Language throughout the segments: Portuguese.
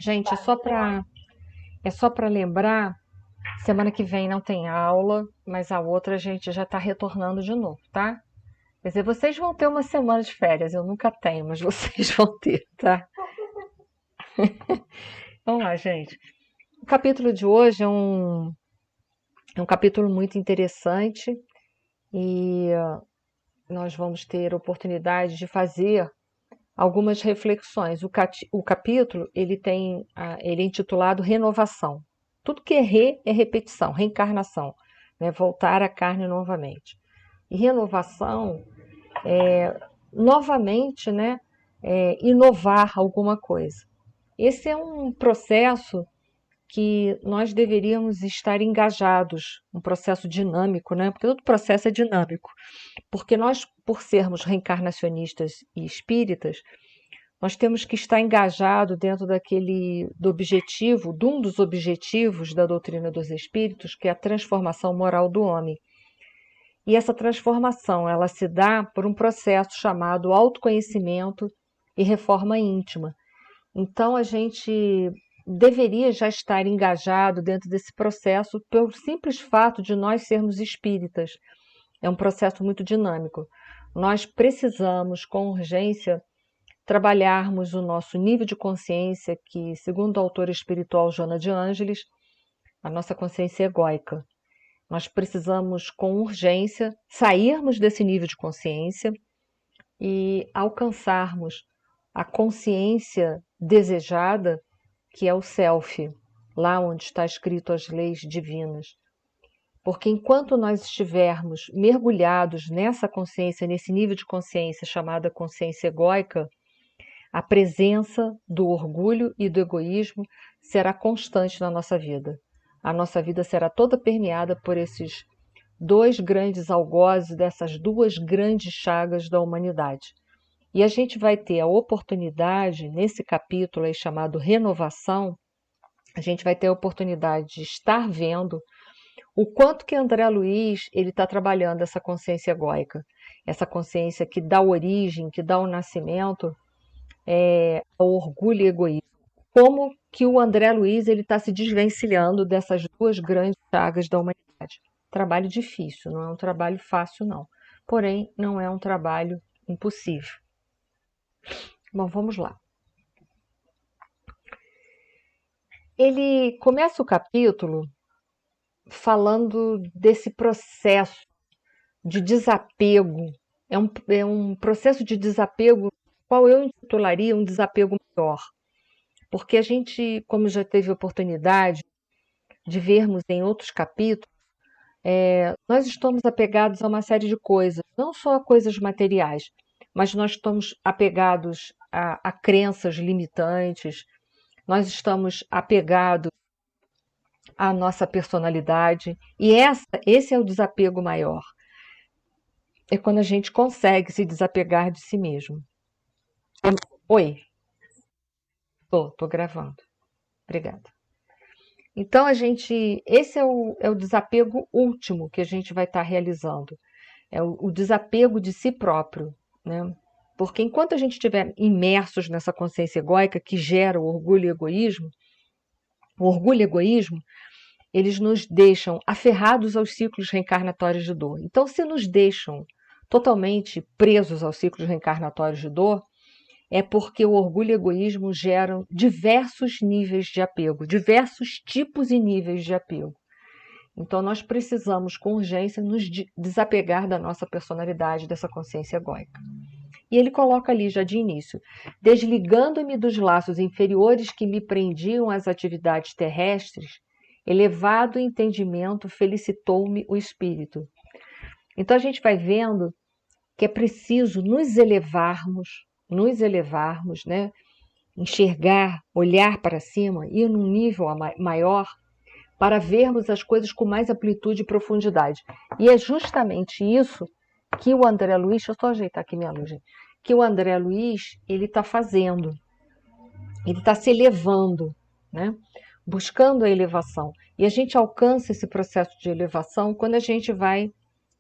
Gente, é só para lembrar, semana que vem não tem aula, mas a outra a gente já está retornando de novo, tá? Quer dizer, vocês vão ter uma semana de férias, eu nunca tenho, mas vocês vão ter, tá? Vamos lá, gente. O capítulo de hoje é um capítulo muito interessante e nós vamos ter oportunidade de fazer algumas reflexões. O capítulo ele é intitulado Renovação. Tudo que é é repetição, reencarnação, né? Voltar à carne novamente. E renovação, novamente, né? Inovar alguma coisa. Esse é um processo que nós deveríamos estar engajados, um processo dinâmico, né? Porque todo processo é dinâmico. Porque nós, por sermos reencarnacionistas e espíritas, nós temos que estar engajado dentro do objetivo, de um dos objetivos da doutrina dos espíritos, que é a transformação moral do homem. E essa transformação, ela se dá por um processo chamado autoconhecimento e reforma íntima. Então, a gente deveria já estar engajado dentro desse processo pelo simples fato de nós sermos espíritas. É um processo muito dinâmico. Nós precisamos, com urgência, trabalharmos o nosso nível de consciência, que, segundo o autor espiritual Joana de Ângeles, a nossa consciência é egóica. Nós precisamos, com urgência, sairmos desse nível de consciência e alcançarmos a consciência desejada, que é o self, lá onde está escrito as leis divinas. Porque enquanto nós estivermos mergulhados nessa consciência, nesse nível de consciência chamada consciência egóica, a presença do orgulho e do egoísmo será constante na nossa vida. A nossa vida será toda permeada por esses dois grandes algozes, dessas duas grandes chagas da humanidade. E a gente vai ter a oportunidade, nesse capítulo aí chamado Renovação, a gente vai ter a oportunidade de estar vendo o quanto que André Luiz ele está trabalhando essa consciência egóica, essa consciência que dá origem, que dá o nascimento ao orgulho e egoísmo. Como que o André Luiz ele está se desvencilhando dessas duas grandes chagas da humanidade. Trabalho difícil, não é um trabalho fácil, não. Porém, não é um trabalho impossível. Bom, vamos lá. Ele começa o capítulo falando desse processo de desapego. É um processo de desapego, qual eu intitularia um desapego maior. Porque a gente, como já teve oportunidade de vermos em outros capítulos, nós estamos apegados a uma série de coisas, não só a coisas materiais, mas nós estamos apegados a crenças limitantes, nós estamos apegados à nossa personalidade, e esse é o desapego maior. É quando a gente consegue se desapegar de si mesmo. Oi, tô gravando. Obrigada. Então, esse é o desapego último que a gente vai estar realizando. É o desapego de si próprio, né? Porque enquanto a gente estiver imersos nessa consciência egóica que gera o orgulho e egoísmo, eles nos deixam aferrados aos ciclos reencarnatórios de dor. Então, se nos deixam totalmente presos aos ciclos reencarnatórios de dor, é porque o orgulho e o egoísmo geram diversos níveis de apego, diversos tipos e níveis de apego. Então, nós precisamos, com urgência, nos desapegar da nossa personalidade, dessa consciência egóica. E ele coloca ali já de início: desligando-me dos laços inferiores que me prendiam às atividades terrestres, elevado entendimento felicitou-me o espírito. Então, a gente vai vendo que é preciso nos elevarmos, né? Enxergar, olhar para cima, ir num nível maior, para vermos as coisas com mais amplitude e profundidade. E é justamente isso que o André Luiz, deixa eu só ajeitar aqui minha luz, que o André Luiz ele está fazendo. Ele está se elevando, né? Buscando a elevação. E a gente alcança esse processo de elevação quando a gente vai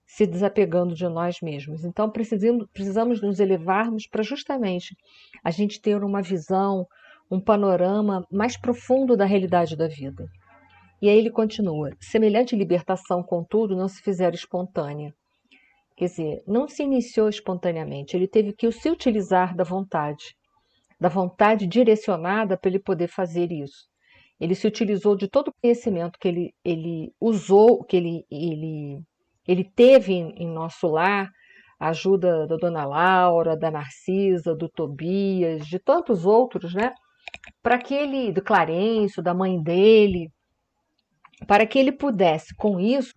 se desapegando de nós mesmos. Então, precisamos nos elevarmos para justamente a gente ter uma visão, um panorama mais profundo da realidade da vida. E aí ele continua: semelhante libertação, contudo, não se fizera espontânea. Quer dizer, não se iniciou espontaneamente, ele teve que se utilizar da vontade direcionada para ele poder fazer isso. Ele se utilizou de todo o conhecimento que ele usou, que ele teve em nosso lar, a ajuda da Dona Laura, da Narcisa, do Tobias, de tantos outros, né? Para que ele, do Clarencio, da mãe dele, para que ele pudesse, com isso,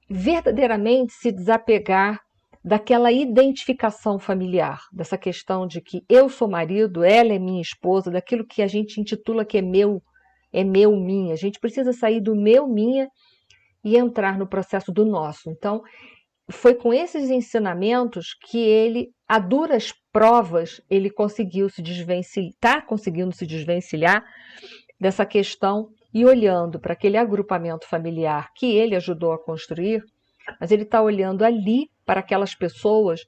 verdadeiramente se desapegar daquela identificação familiar, dessa questão de que eu sou marido, ela é minha esposa, daquilo que a gente intitula que é meu, minha. A gente precisa sair do meu, minha e entrar no processo do nosso. Então, foi com esses ensinamentos que ele, a duras provas, ele conseguiu se desvencilhar, está conseguindo se desvencilhar dessa questão e olhando para aquele agrupamento familiar que ele ajudou a construir, mas ele está olhando ali para aquelas pessoas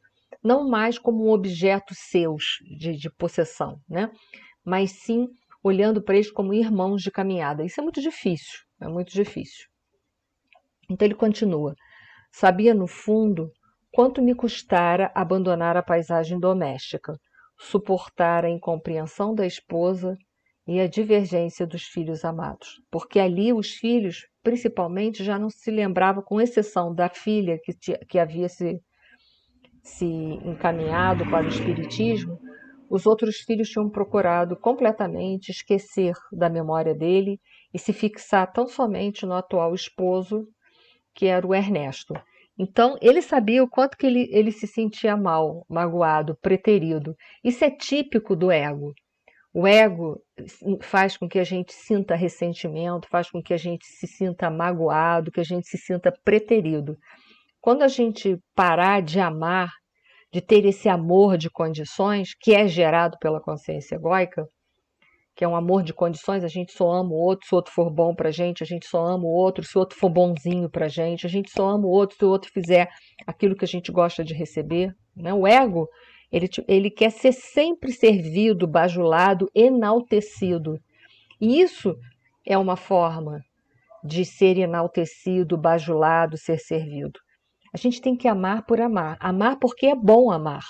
não mais como um objeto seus de possessão, né? Mas sim olhando para eles como irmãos de caminhada. Isso é muito difícil, é muito difícil. Então ele continua: sabia no fundo quanto me custara abandonar a paisagem doméstica, suportar a incompreensão da esposa e a divergência dos filhos amados, porque ali os filhos, principalmente, já não se lembravam, com exceção da filha que havia se encaminhado para o espiritismo, os outros filhos tinham procurado completamente esquecer da memória dele e se fixar tão somente no atual esposo, que era o Ernesto. Então, ele sabia o quanto que ele se sentia mal, magoado, preterido. Isso é típico do ego. O ego faz com que a gente sinta ressentimento, faz com que a gente se sinta magoado, que a gente se sinta preterido. Quando a gente parar de amar, de ter esse amor de condições, que é gerado pela consciência egóica, que é um amor de condições, a gente só ama o outro se o outro for bom pra gente, a gente só ama o outro se o outro for bonzinho pra gente, a gente só ama o outro se o outro fizer aquilo que a gente gosta de receber, né? O ego, ele quer ser sempre servido, bajulado, enaltecido. E isso é uma forma de ser enaltecido, bajulado, ser servido. A gente tem que amar por amar. Amar porque é bom amar.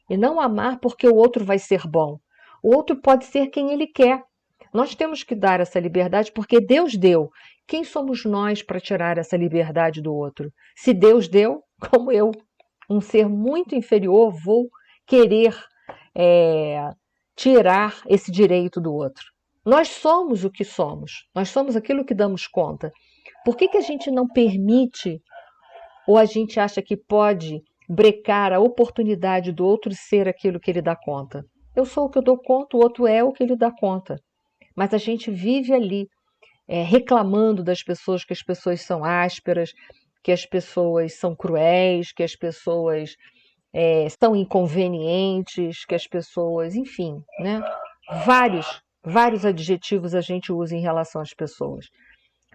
E não amar porque o outro vai ser bom. O outro pode ser quem ele quer. Nós temos que dar essa liberdade porque Deus deu. Quem somos nós para tirar essa liberdade do outro? Se Deus deu, como eu, um ser muito inferior, vou querer tirar esse direito do outro. Nós somos o que somos. Nós somos aquilo que damos conta. Por que a gente não permite ou a gente acha que pode brecar a oportunidade do outro ser aquilo que ele dá conta? Eu sou o que eu dou conta, o outro é o que ele dá conta. Mas a gente vive ali reclamando das pessoas, que as pessoas são ásperas, que as pessoas são cruéis, que as pessoas são inconvenientes, que as pessoas, enfim, né? Vários adjetivos a gente usa em relação às pessoas.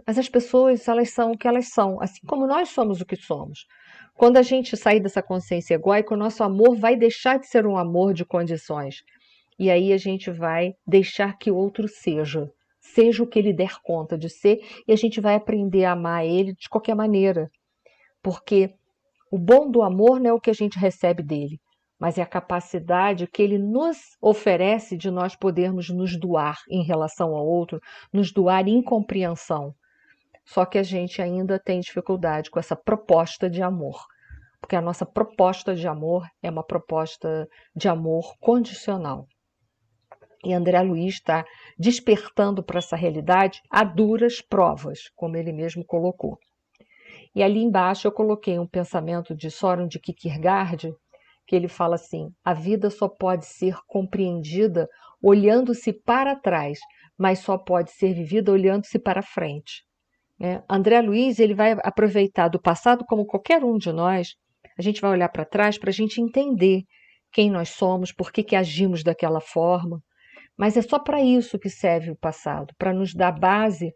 Mas as pessoas, elas são o que elas são, assim como nós somos o que somos. Quando a gente sair dessa consciência egóica, o nosso amor vai deixar de ser um amor de condições. E aí a gente vai deixar que o outro seja o que ele der conta de ser, e a gente vai aprender a amar ele de qualquer maneira. Porque o bom do amor não é o que a gente recebe dele, mas é a capacidade que ele nos oferece de nós podermos nos doar em relação ao outro, nos doar em compreensão. Só que a gente ainda tem dificuldade com essa proposta de amor, porque a nossa proposta de amor é uma proposta de amor condicional. E André Luiz está despertando para essa realidade a duras provas, como ele mesmo colocou. E ali embaixo eu coloquei um pensamento de Søren de Kierkegaard, que ele fala assim: a vida só pode ser compreendida olhando-se para trás, mas só pode ser vivida olhando-se para frente. André Luiz, ele vai aproveitar do passado, como qualquer um de nós, a gente vai olhar para trás para a gente entender quem nós somos, por que agimos daquela forma. Mas é só para isso que serve o passado, para nos dar base,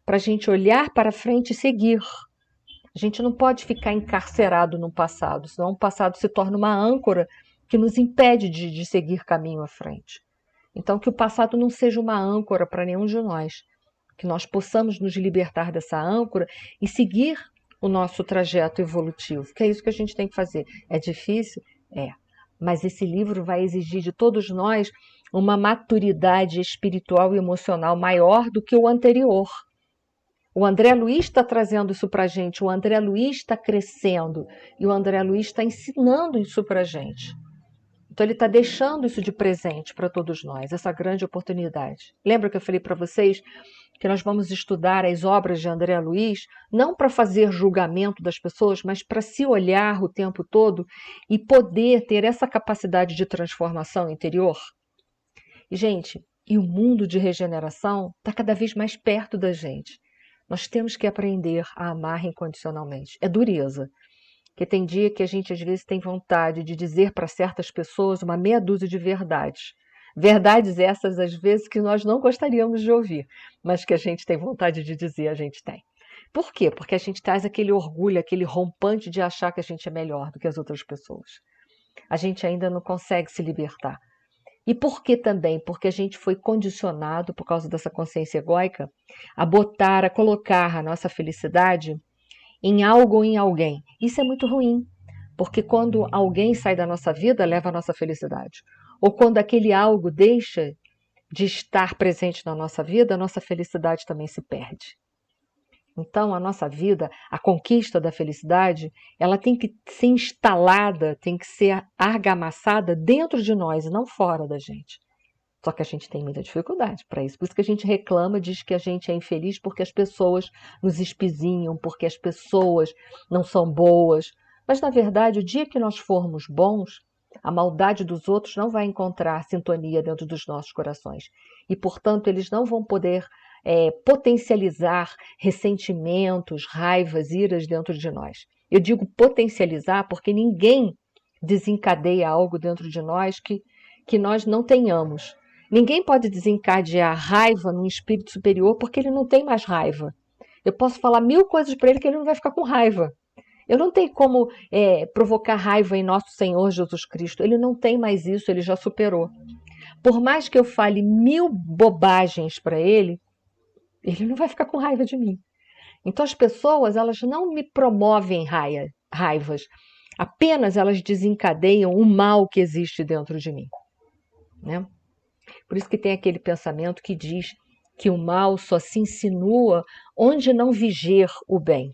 para a gente olhar para frente e seguir. A gente não pode ficar encarcerado no passado, senão o passado se torna uma âncora que nos impede de seguir caminho à frente. Então, que o passado não seja uma âncora para nenhum de nós, que nós possamos nos libertar dessa âncora e seguir o nosso trajeto evolutivo, que é isso que a gente tem que fazer. É difícil? É. Mas esse livro vai exigir de todos nós uma maturidade espiritual e emocional maior do que o anterior. O André Luiz está trazendo isso para a gente, o André Luiz está crescendo e o André Luiz está ensinando isso para a gente. Então ele está deixando isso de presente para todos nós, essa grande oportunidade. Lembra que eu falei para vocês que nós vamos estudar as obras de André Luiz, não para fazer julgamento das pessoas, mas para se olhar o tempo todo e poder ter essa capacidade de transformação interior? E, gente, e o mundo de regeneração está cada vez mais perto da gente. Nós temos que aprender a amar incondicionalmente. É dureza. Porque tem dia que a gente, às vezes, tem vontade de dizer para certas pessoas uma meia dúzia de verdades. Verdades essas, às vezes, que nós não gostaríamos de ouvir, mas que a gente tem vontade de dizer, a gente tem. Por quê? Porque a gente traz aquele orgulho, aquele rompante de achar que a gente é melhor do que as outras pessoas. A gente ainda não consegue se libertar. E por que também? Porque a gente foi condicionado, por causa dessa consciência egóica, a colocar a nossa felicidade em algo ou em alguém. Isso é muito ruim, porque quando alguém sai da nossa vida, leva a nossa felicidade. Ou quando aquele algo deixa de estar presente na nossa vida, a nossa felicidade também se perde. Então, a nossa vida, a conquista da felicidade, ela tem que ser instalada, tem que ser argamassada dentro de nós e não fora da gente. Só que a gente tem muita dificuldade para isso. Por isso que a gente reclama, diz que a gente é infeliz porque as pessoas nos espizinham, porque as pessoas não são boas. Mas, na verdade, o dia que nós formos bons, a maldade dos outros não vai encontrar sintonia dentro dos nossos corações. E, portanto, eles não vão poder potencializar ressentimentos, raivas, iras dentro de nós. Eu digo potencializar porque ninguém desencadeia algo dentro de nós que nós não tenhamos. Ninguém pode desencadear raiva num espírito superior porque ele não tem mais raiva. Eu posso falar 1000 coisas para ele que ele não vai ficar com raiva. Eu não tenho como provocar raiva em nosso Senhor Jesus Cristo. Ele não tem mais isso, ele já superou. Por mais que eu fale 1000 bobagens para ele não vai ficar com raiva de mim. Então as pessoas, elas não me promovem raivas. Apenas elas desencadeiam o mal que existe dentro de mim. Né? Por isso que tem aquele pensamento que diz que o mal só se insinua onde não viger o bem.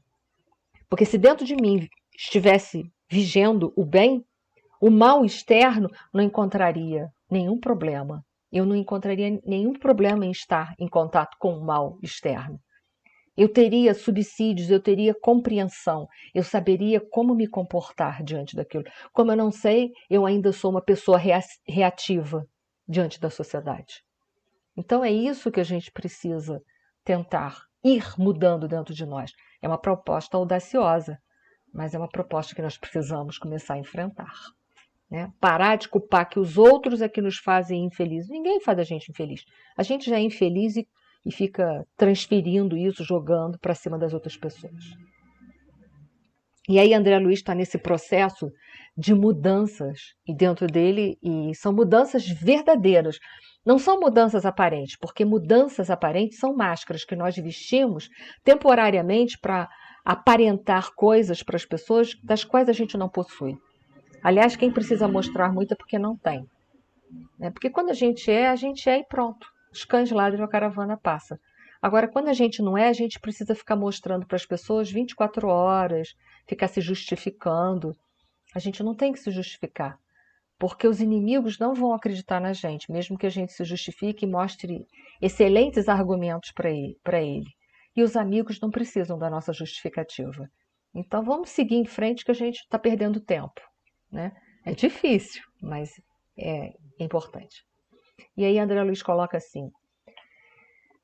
Porque se dentro de mim estivesse vigendo o bem, o mal externo não encontraria nenhum problema. Eu não encontraria nenhum problema em estar em contato com o mal externo. Eu teria subsídios, eu teria compreensão, eu saberia como me comportar diante daquilo. Como eu não sei, eu ainda sou uma pessoa reativa diante da sociedade. Então é isso que a gente precisa tentar ir mudando dentro de nós. É uma proposta audaciosa, mas é uma proposta que nós precisamos começar a enfrentar. Né? Parar de culpar que os outros é que nos fazem infelizes. Ninguém faz a gente infeliz. A gente já é infeliz e fica transferindo isso, jogando para cima das outras pessoas. E aí André Luiz está nesse processo de mudanças e dentro dele, e são mudanças verdadeiras. Não são mudanças aparentes, porque mudanças aparentes são máscaras que nós vestimos temporariamente para aparentar coisas para as pessoas das quais a gente não possui. Aliás, quem precisa mostrar muito é porque não tem. Né? Porque quando a gente é e pronto. Os cães ladram e a caravana passa. Agora, quando a gente não é, a gente precisa ficar mostrando para as pessoas 24 horas, ficar se justificando. A gente não tem que se justificar, porque os inimigos não vão acreditar na gente, mesmo que a gente se justifique e mostre excelentes argumentos para ele. E os amigos não precisam da nossa justificativa. Então, vamos seguir em frente que a gente está perdendo tempo. Né? É difícil, mas é importante. E aí André Luiz coloca assim: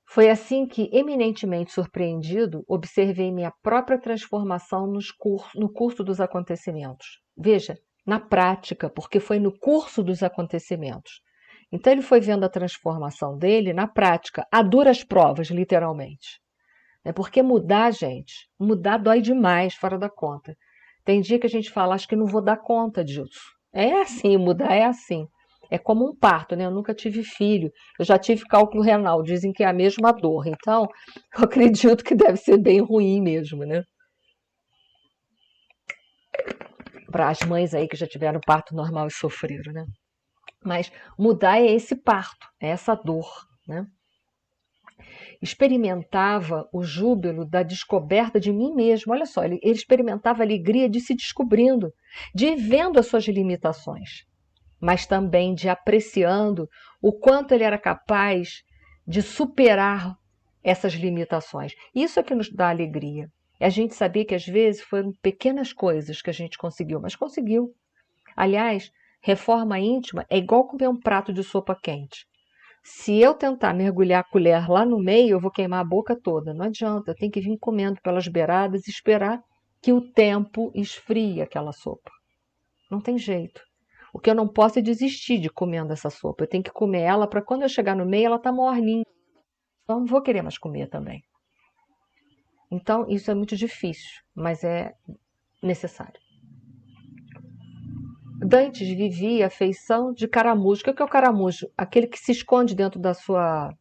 foi assim que, eminentemente surpreendido, observei minha própria transformação no curso dos acontecimentos. Veja, na prática, porque foi no curso dos acontecimentos. Então ele foi vendo a transformação dele na prática, a duras provas, literalmente. É porque mudar, gente, mudar dói demais, fora da conta. Tem dia que a gente fala, acho que não vou dar conta disso. É assim, mudar é assim. É como um parto, né? Eu nunca tive filho, eu já tive cálculo renal, dizem que é a mesma dor. Então, eu acredito que deve ser bem ruim mesmo, né? Para as mães aí que já tiveram parto normal e sofreram, né? Mas mudar é esse parto, é essa dor, né? Experimentava o júbilo da descoberta de mim mesmo. Olha só, ele experimentava a alegria de se descobrindo, de ir vendo as suas limitações, mas também de apreciando o quanto ele era capaz de superar essas limitações. Isso é que nos dá alegria. É a gente saber que às vezes foram pequenas coisas que a gente conseguiu, mas conseguiu. Aliás, reforma íntima é igual comer um prato de sopa quente. Se eu tentar mergulhar a colher lá no meio, eu vou queimar a boca toda. Não adianta, eu tenho que vir comendo pelas beiradas e esperar que o tempo esfrie aquela sopa. Não tem jeito. O que eu não posso é desistir de comendo essa sopa. Eu tenho que comer ela para quando eu chegar no meio ela tá morninha. Então não vou querer mais comer também. Então isso é muito difícil, mas é necessário. Dantes vivia a feição de caramujo. O que é o caramujo? Aquele que se esconde dentro da sua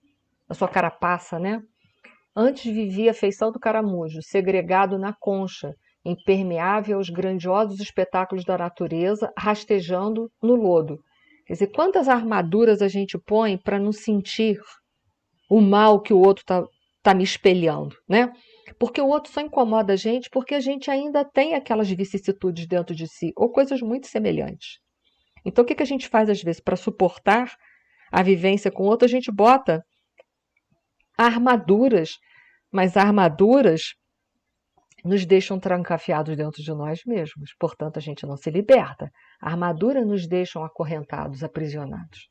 carapaça, né? Antes vivia a feição do caramujo, segregado na concha, impermeável aos grandiosos espetáculos da natureza, rastejando no lodo. Quer dizer, quantas armaduras a gente põe para não sentir o mal que o outro tá me espelhando, né? Porque o outro só incomoda a gente porque a gente ainda tem aquelas vicissitudes dentro de si, ou coisas muito semelhantes. Então, o que a gente faz às vezes para suportar a vivência com o outro? A gente bota armaduras, mas armaduras nos deixam trancafiados dentro de nós mesmos, portanto a gente não se liberta. A armadura nos deixam acorrentados, aprisionados.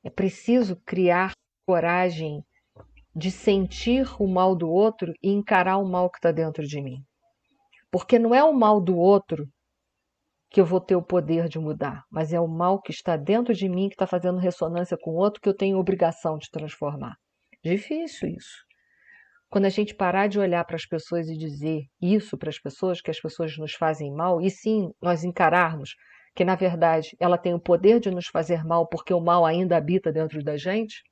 É preciso criar coragem de sentir o mal do outro e encarar o mal que está dentro de mim. Porque não é o mal do outro que eu vou ter o poder de mudar, mas é o mal que está dentro de mim, que está fazendo ressonância com o outro, que eu tenho obrigação de transformar. Difícil isso. Quando a gente parar de olhar para as pessoas e dizer isso para as pessoas, que as pessoas nos fazem mal, e sim nós encararmos que, na verdade, ela tem o poder de nos fazer mal porque o mal ainda habita dentro da gente,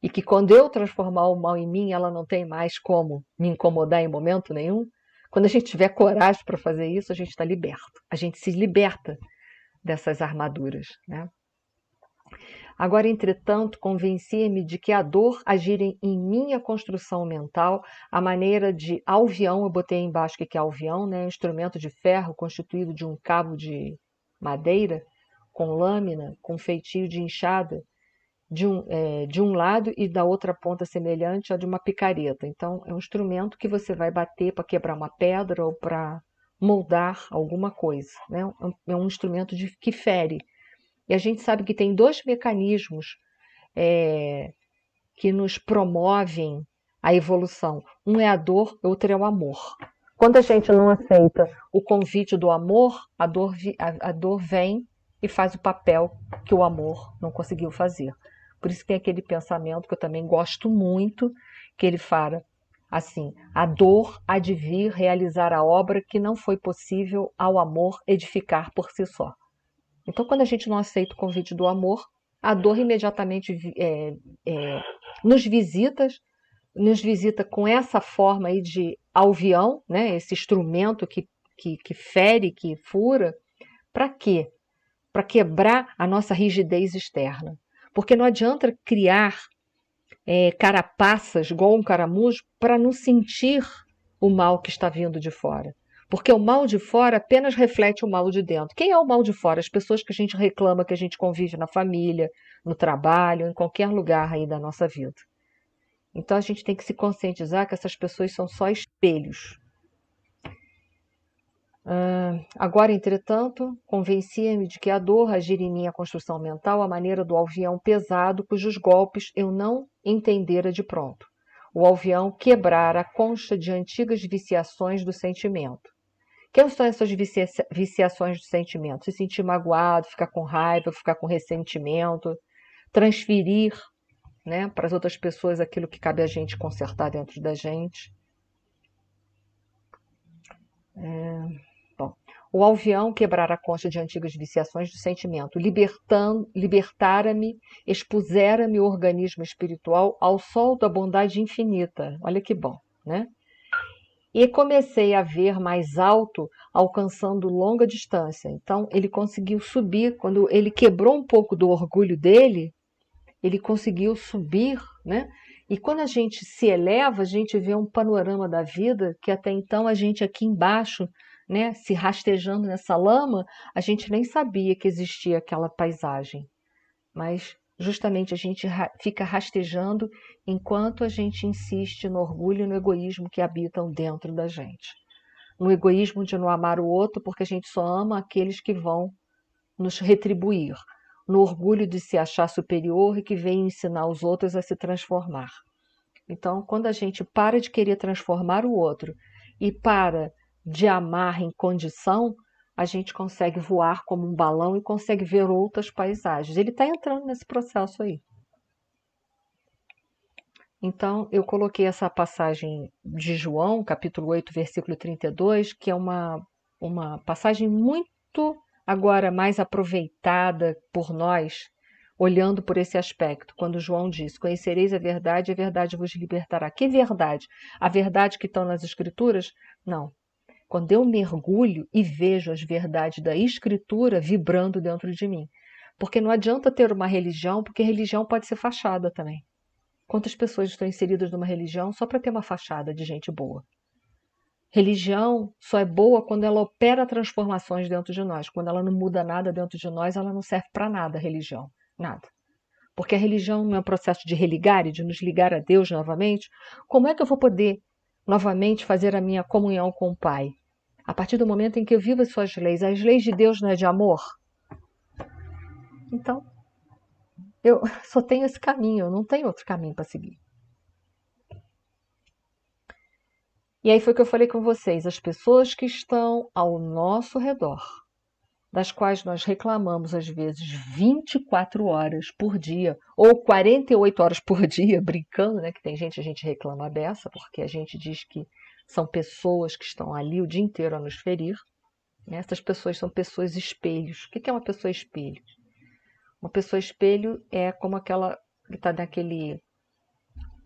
e que quando eu transformar o mal em mim, ela não tem mais como me incomodar em momento nenhum. Quando a gente tiver coragem para fazer isso, a gente está liberto. A gente se liberta dessas armaduras, né? Agora, entretanto, convencia-me de que a dor agir em minha construção mental, a maneira de alvião, eu botei embaixo o que é alvião, né? Um instrumento de ferro constituído de um cabo de madeira, com lâmina, com feitio de enxada, de um lado e da outra ponta semelhante à de uma picareta. Então, é um instrumento que você vai bater para quebrar uma pedra ou para moldar alguma coisa, né? É um instrumento que fere. E a gente sabe que tem dois mecanismos que nos promovem a evolução. Um é a dor, outro é o amor. Quando a gente não aceita o convite do amor, a dor vem e faz o papel que o amor não conseguiu fazer. Por isso que tem aquele pensamento que eu também gosto muito, que ele fala assim: a dor há de vir realizar a obra que não foi possível ao amor edificar por si só. Então, quando a gente não aceita o convite do amor, a dor imediatamente nos visita, nos visita com essa forma aí de alvião, né? Esse instrumento que fere, que fura. Para quê? Para quebrar a nossa rigidez externa. Porque não adianta criar carapaças, igual um caramujo, para não sentir o mal que está vindo de fora. Porque o mal de fora apenas reflete o mal de dentro. Quem é o mal de fora? As pessoas que a gente reclama, que a gente convive na família, no trabalho, em qualquer lugar aí da nossa vida. Então a gente tem que se conscientizar que essas pessoas são só espelhos. Agora, entretanto, convencia-me de que a dor agir em minha construção mental à maneira do alvião pesado, cujos golpes eu não entendera de pronto. O alvião quebrara a concha de antigas viciações do sentimento. Que são essas viciações do sentimento? Se sentir magoado, ficar com raiva, ficar com ressentimento, transferir, né, para as outras pessoas aquilo que cabe a gente consertar dentro da gente. Bom, O alvião quebrara a concha de antigas viciações do sentimento, libertara-me, expusera-me o organismo espiritual ao sol da bondade infinita. Olha que bom, né? E comecei a ver mais alto, alcançando longa distância. Então, ele conseguiu subir, quando ele quebrou um pouco do orgulho dele, ele conseguiu subir, né? E quando a gente se eleva, a gente vê um panorama da vida que até então a gente aqui embaixo, né, se rastejando nessa lama, a gente nem sabia que existia aquela paisagem. Mas justamente a gente fica rastejando enquanto a gente insiste no orgulho e no egoísmo que habitam dentro da gente. No egoísmo de não amar o outro porque a gente só ama aqueles que vão nos retribuir, no orgulho de se achar superior e que vem ensinar os outros a se transformar. Então, quando a gente para de querer transformar o outro e para de amar em condição, a gente consegue voar como um balão e consegue ver outras paisagens. Ele está entrando nesse processo aí. Então, eu coloquei essa passagem de João, capítulo 8, versículo 32, que é uma passagem muito agora mais aproveitada por nós, olhando por esse aspecto, quando João diz: conhecereis a verdade vos libertará. Que verdade? A verdade que estão nas Escrituras? Não. Quando eu mergulho e vejo as verdades da Escritura vibrando dentro de mim. Porque não adianta ter uma religião, porque religião pode ser fachada também. Quantas pessoas estão inseridas numa religião só para ter uma fachada de gente boa? Religião só é boa quando ela opera transformações dentro de nós. Quando ela não muda nada dentro de nós, ela não serve para nada, a religião. Nada. Porque a religião não é um processo de religar e de nos ligar a Deus novamente. Como é que eu vou poder novamente fazer a minha comunhão com o Pai? A partir do momento em que eu vivo as suas leis de Deus não é de amor? Então, eu só tenho esse caminho, eu não tenho outro caminho para seguir. E aí foi o que eu falei com vocês, as pessoas que estão ao nosso redor, das quais nós reclamamos às vezes 24 horas por dia, ou 48 horas por dia, brincando, né? Que tem gente, a gente reclama dessa, porque a gente diz que são pessoas que estão ali o dia inteiro a nos ferir. Essas pessoas são pessoas espelhos. O que é uma pessoa espelho? Uma pessoa espelho é como aquela que está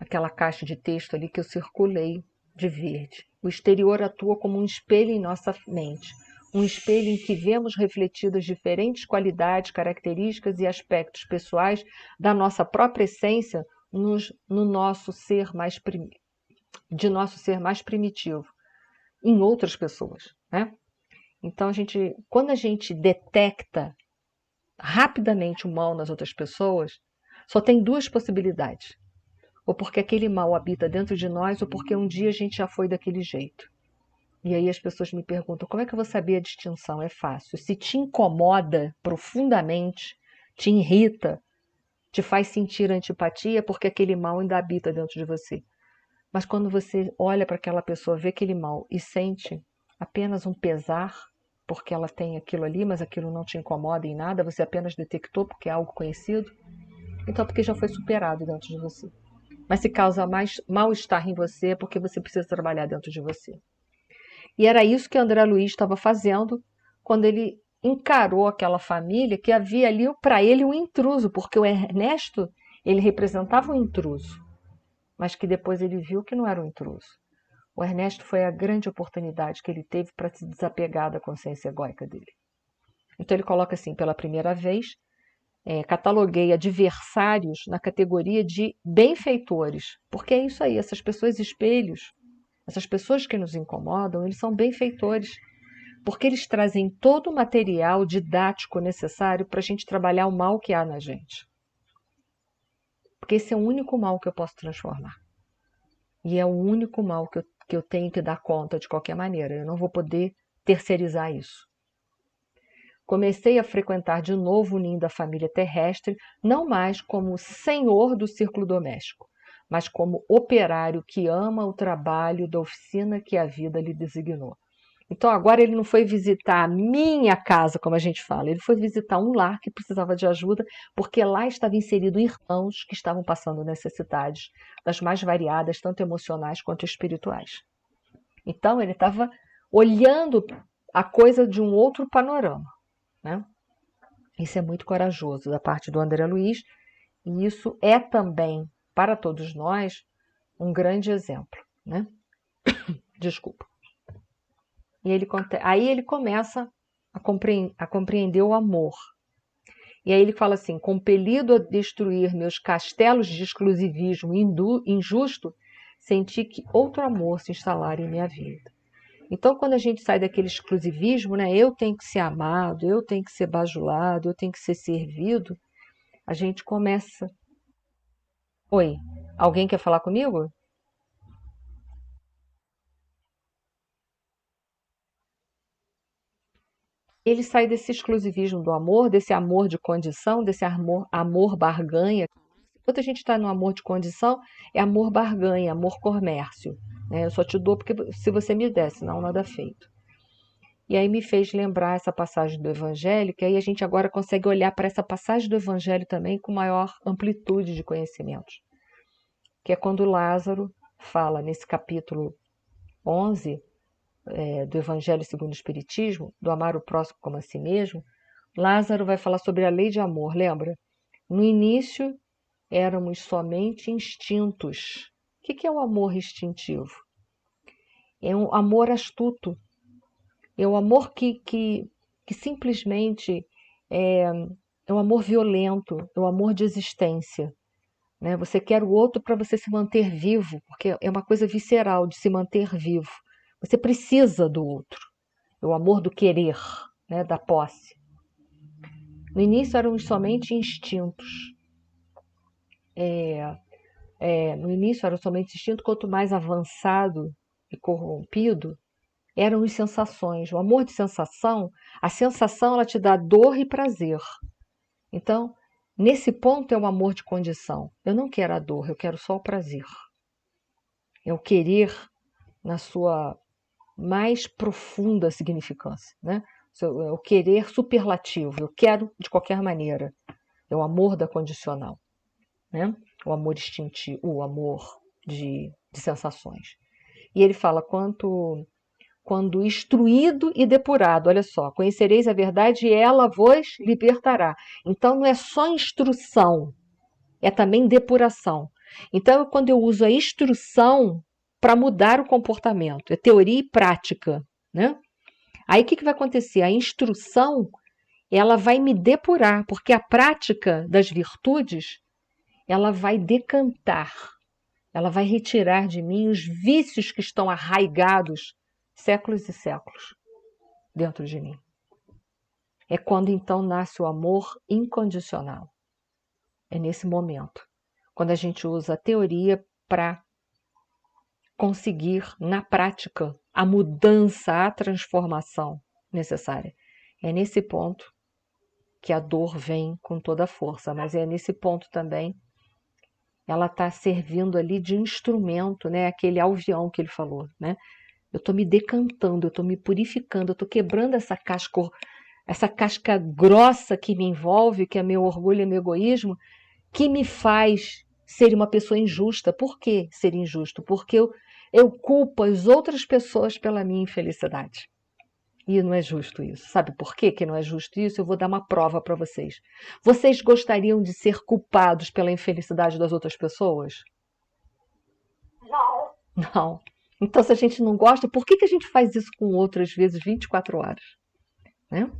aquela caixa de texto ali que eu circulei de verde. O exterior atua como um espelho em nossa mente, um espelho em que vemos refletidas diferentes qualidades, características e aspectos pessoais da nossa própria essência no nosso ser de nosso ser mais primitivo, em outras pessoas, né? Então, quando a gente detecta rapidamente o mal nas outras pessoas, só tem duas possibilidades. Ou porque aquele mal habita dentro de nós, ou porque um dia a gente já foi daquele jeito. E aí as pessoas me perguntam, como é que eu vou saber a distinção? É fácil. Se te incomoda profundamente, te irrita, te faz sentir antipatia, porque aquele mal ainda habita dentro de você. Mas quando você olha para aquela pessoa, vê aquele mal e sente apenas um pesar, porque ela tem aquilo ali, mas aquilo não te incomoda em nada, você apenas detectou porque é algo conhecido, então porque já foi superado dentro de você. Mas se causa mais mal-estar em você é porque você precisa trabalhar dentro de você. E era isso que André Luiz estava fazendo quando ele encarou aquela família que havia ali para ele um intruso, porque o Ernesto ele representava um intruso, mas que depois ele viu que não era um intruso. O Ernesto foi a grande oportunidade que ele teve para se desapegar da consciência egóica dele. Então ele coloca assim, pela primeira vez, cataloguei adversários na categoria de benfeitores, porque é isso aí, essas pessoas espelhos, essas pessoas que nos incomodam, eles são benfeitores, porque eles trazem todo o material didático necessário para a gente trabalhar o mal que há na gente. Porque esse é o único mal que eu posso transformar. E é o único mal que eu tenho que dar conta de qualquer maneira. Eu não vou poder terceirizar isso. Comecei a frequentar de novo o ninho da família terrestre, não mais como senhor do círculo doméstico, mas como operário que ama o trabalho da oficina que a vida lhe designou. Então agora ele não foi visitar a minha casa, como a gente fala, ele foi visitar um lar que precisava de ajuda, porque lá estava inserido irmãos que estavam passando necessidades, das mais variadas, tanto emocionais quanto espirituais. Então ele estava olhando a coisa de um outro panorama, né? Isso é muito corajoso da parte do André Luiz, e isso é também, para todos nós, um grande exemplo, né? Desculpa. Aí ele começa a compreender o amor. E aí ele fala assim: compelido a destruir meus castelos de exclusivismo injusto, senti que outro amor se instalara em minha vida. Então, quando a gente sai daquele exclusivismo, né, eu tenho que ser amado, eu tenho que ser bajulado, eu tenho que ser servido, a gente começa. Oi, alguém quer falar comigo? Ele sai desse exclusivismo do amor, desse amor de condição, desse amor barganha. Enquanto a gente está no amor de condição, é amor barganha, amor comércio, né? Eu só te dou porque se você me der, senão nada feito. E aí me fez lembrar essa passagem do Evangelho, que aí a gente agora consegue olhar para essa passagem do Evangelho também com maior amplitude de conhecimentos. Que é quando Lázaro fala nesse capítulo 11 do Evangelho segundo o Espiritismo, do amar o próximo como a si mesmo, Lázaro vai falar sobre a lei de amor, lembra? No início éramos somente instintos. O que é o amor instintivo? É um amor astuto, é um amor que simplesmente é um amor violento, é um amor de existência. Né? Você quer o outro para você se manter vivo, porque é uma coisa visceral de se manter vivo. Você precisa do outro. É o amor do querer, né? Da posse. No início éramos somente instintos. No início era somente instinto, quanto mais avançado e corrompido, eram as sensações. O amor de sensação, a sensação ela te dá dor e prazer. Então, nesse ponto é o amor de condição. Eu não quero a dor, eu quero só o prazer. É o querer na sua mais profunda significância, né? É o querer superlativo, eu quero de qualquer maneira. É o amor da condicional, né? O amor instintivo, o amor de sensações. E ele fala, quando instruído e depurado, olha só, conhecereis a verdade e ela vos libertará. Então não é só instrução, é também depuração. Então, quando eu uso a instrução para mudar o comportamento, é teoria e prática, né? Aí o que vai acontecer? A instrução, ela vai me depurar, porque a prática das virtudes, ela vai decantar, ela vai retirar de mim os vícios que estão arraigados séculos e séculos dentro de mim. É quando então nasce o amor incondicional. É nesse momento, quando a gente usa a teoria para conseguir, na prática, a mudança, a transformação necessária. É nesse ponto que a dor vem com toda a força, mas é nesse ponto também ela está servindo ali de instrumento, né? Aquele alvião que ele falou, né? Eu estou me decantando, eu estou me purificando, eu estou quebrando essa casca grossa que me envolve, que é meu orgulho e meu egoísmo, que me faz ser uma pessoa injusta. Por que ser injusto? Porque eu culpo as outras pessoas pela minha infelicidade. E não é justo isso. Sabe por que não é justo isso? Eu vou dar uma prova para vocês. Vocês gostariam de ser culpados pela infelicidade das outras pessoas? Não. Não. Então, se a gente não gosta, por que a gente faz isso com outras vezes 24 horas? Né?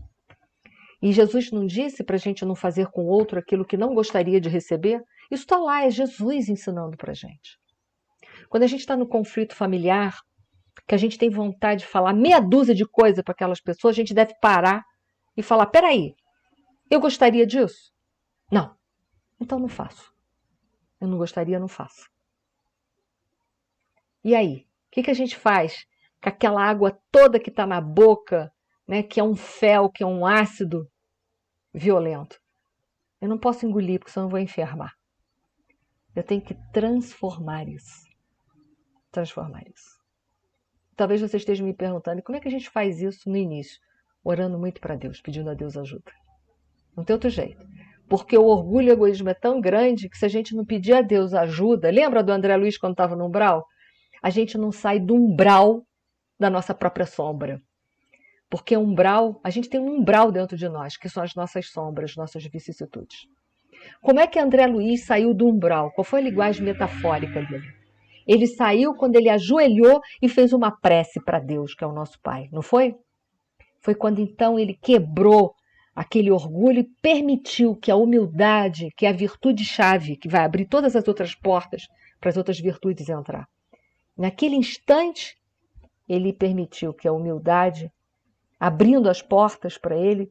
E Jesus não disse para a gente não fazer com o outro aquilo que não gostaria de receber? Isso está lá, é Jesus ensinando para a gente. Quando a gente está no conflito familiar, que a gente tem vontade de falar meia dúzia de coisa para aquelas pessoas, a gente deve parar e falar, peraí, eu gostaria disso? Não. Então não faço. Eu não gostaria, não faço. E aí? O que a gente faz com aquela água toda que está na boca, né, que é um fel, que é um ácido violento? Eu não posso engolir, porque senão eu vou enfermar. Eu tenho que transformar isso. Transformar isso. Talvez você esteja me perguntando, como é que a gente faz isso no início? Orando muito para Deus, pedindo a Deus ajuda. Não tem outro jeito. Porque o orgulho e o egoísmo é tão grande que se a gente não pedir a Deus ajuda, lembra do André Luiz quando estava no umbral? A gente não sai do umbral da nossa própria sombra. Porque umbral, a gente tem um umbral dentro de nós, que são as nossas sombras, nossas vicissitudes. Como é que André Luiz saiu do umbral? Qual foi a linguagem metafórica dele? Ele saiu quando ele ajoelhou e fez uma prece para Deus, que é o nosso Pai, não foi? Foi quando então ele quebrou aquele orgulho e permitiu que a humildade, que é a virtude-chave, que vai abrir todas as outras portas para as outras virtudes entrar. Naquele instante, ele permitiu que a humildade, abrindo as portas para ele,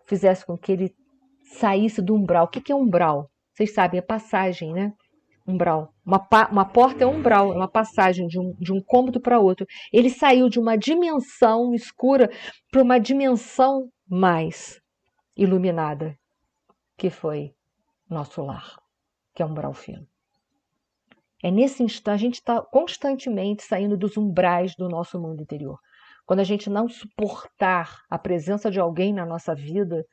fizesse com que ele saísse do umbral. O que é umbral? Vocês sabem, é passagem, né? Umbral. Uma porta é um umbral, é uma passagem de um cômodo para outro. Ele saiu de uma dimensão escura para uma dimensão mais iluminada, que foi nosso lar, que é um umbral fino. É nesse instante, a gente está constantemente saindo dos umbrais do nosso mundo interior. Quando a gente não suportar a presença de alguém na nossa vida,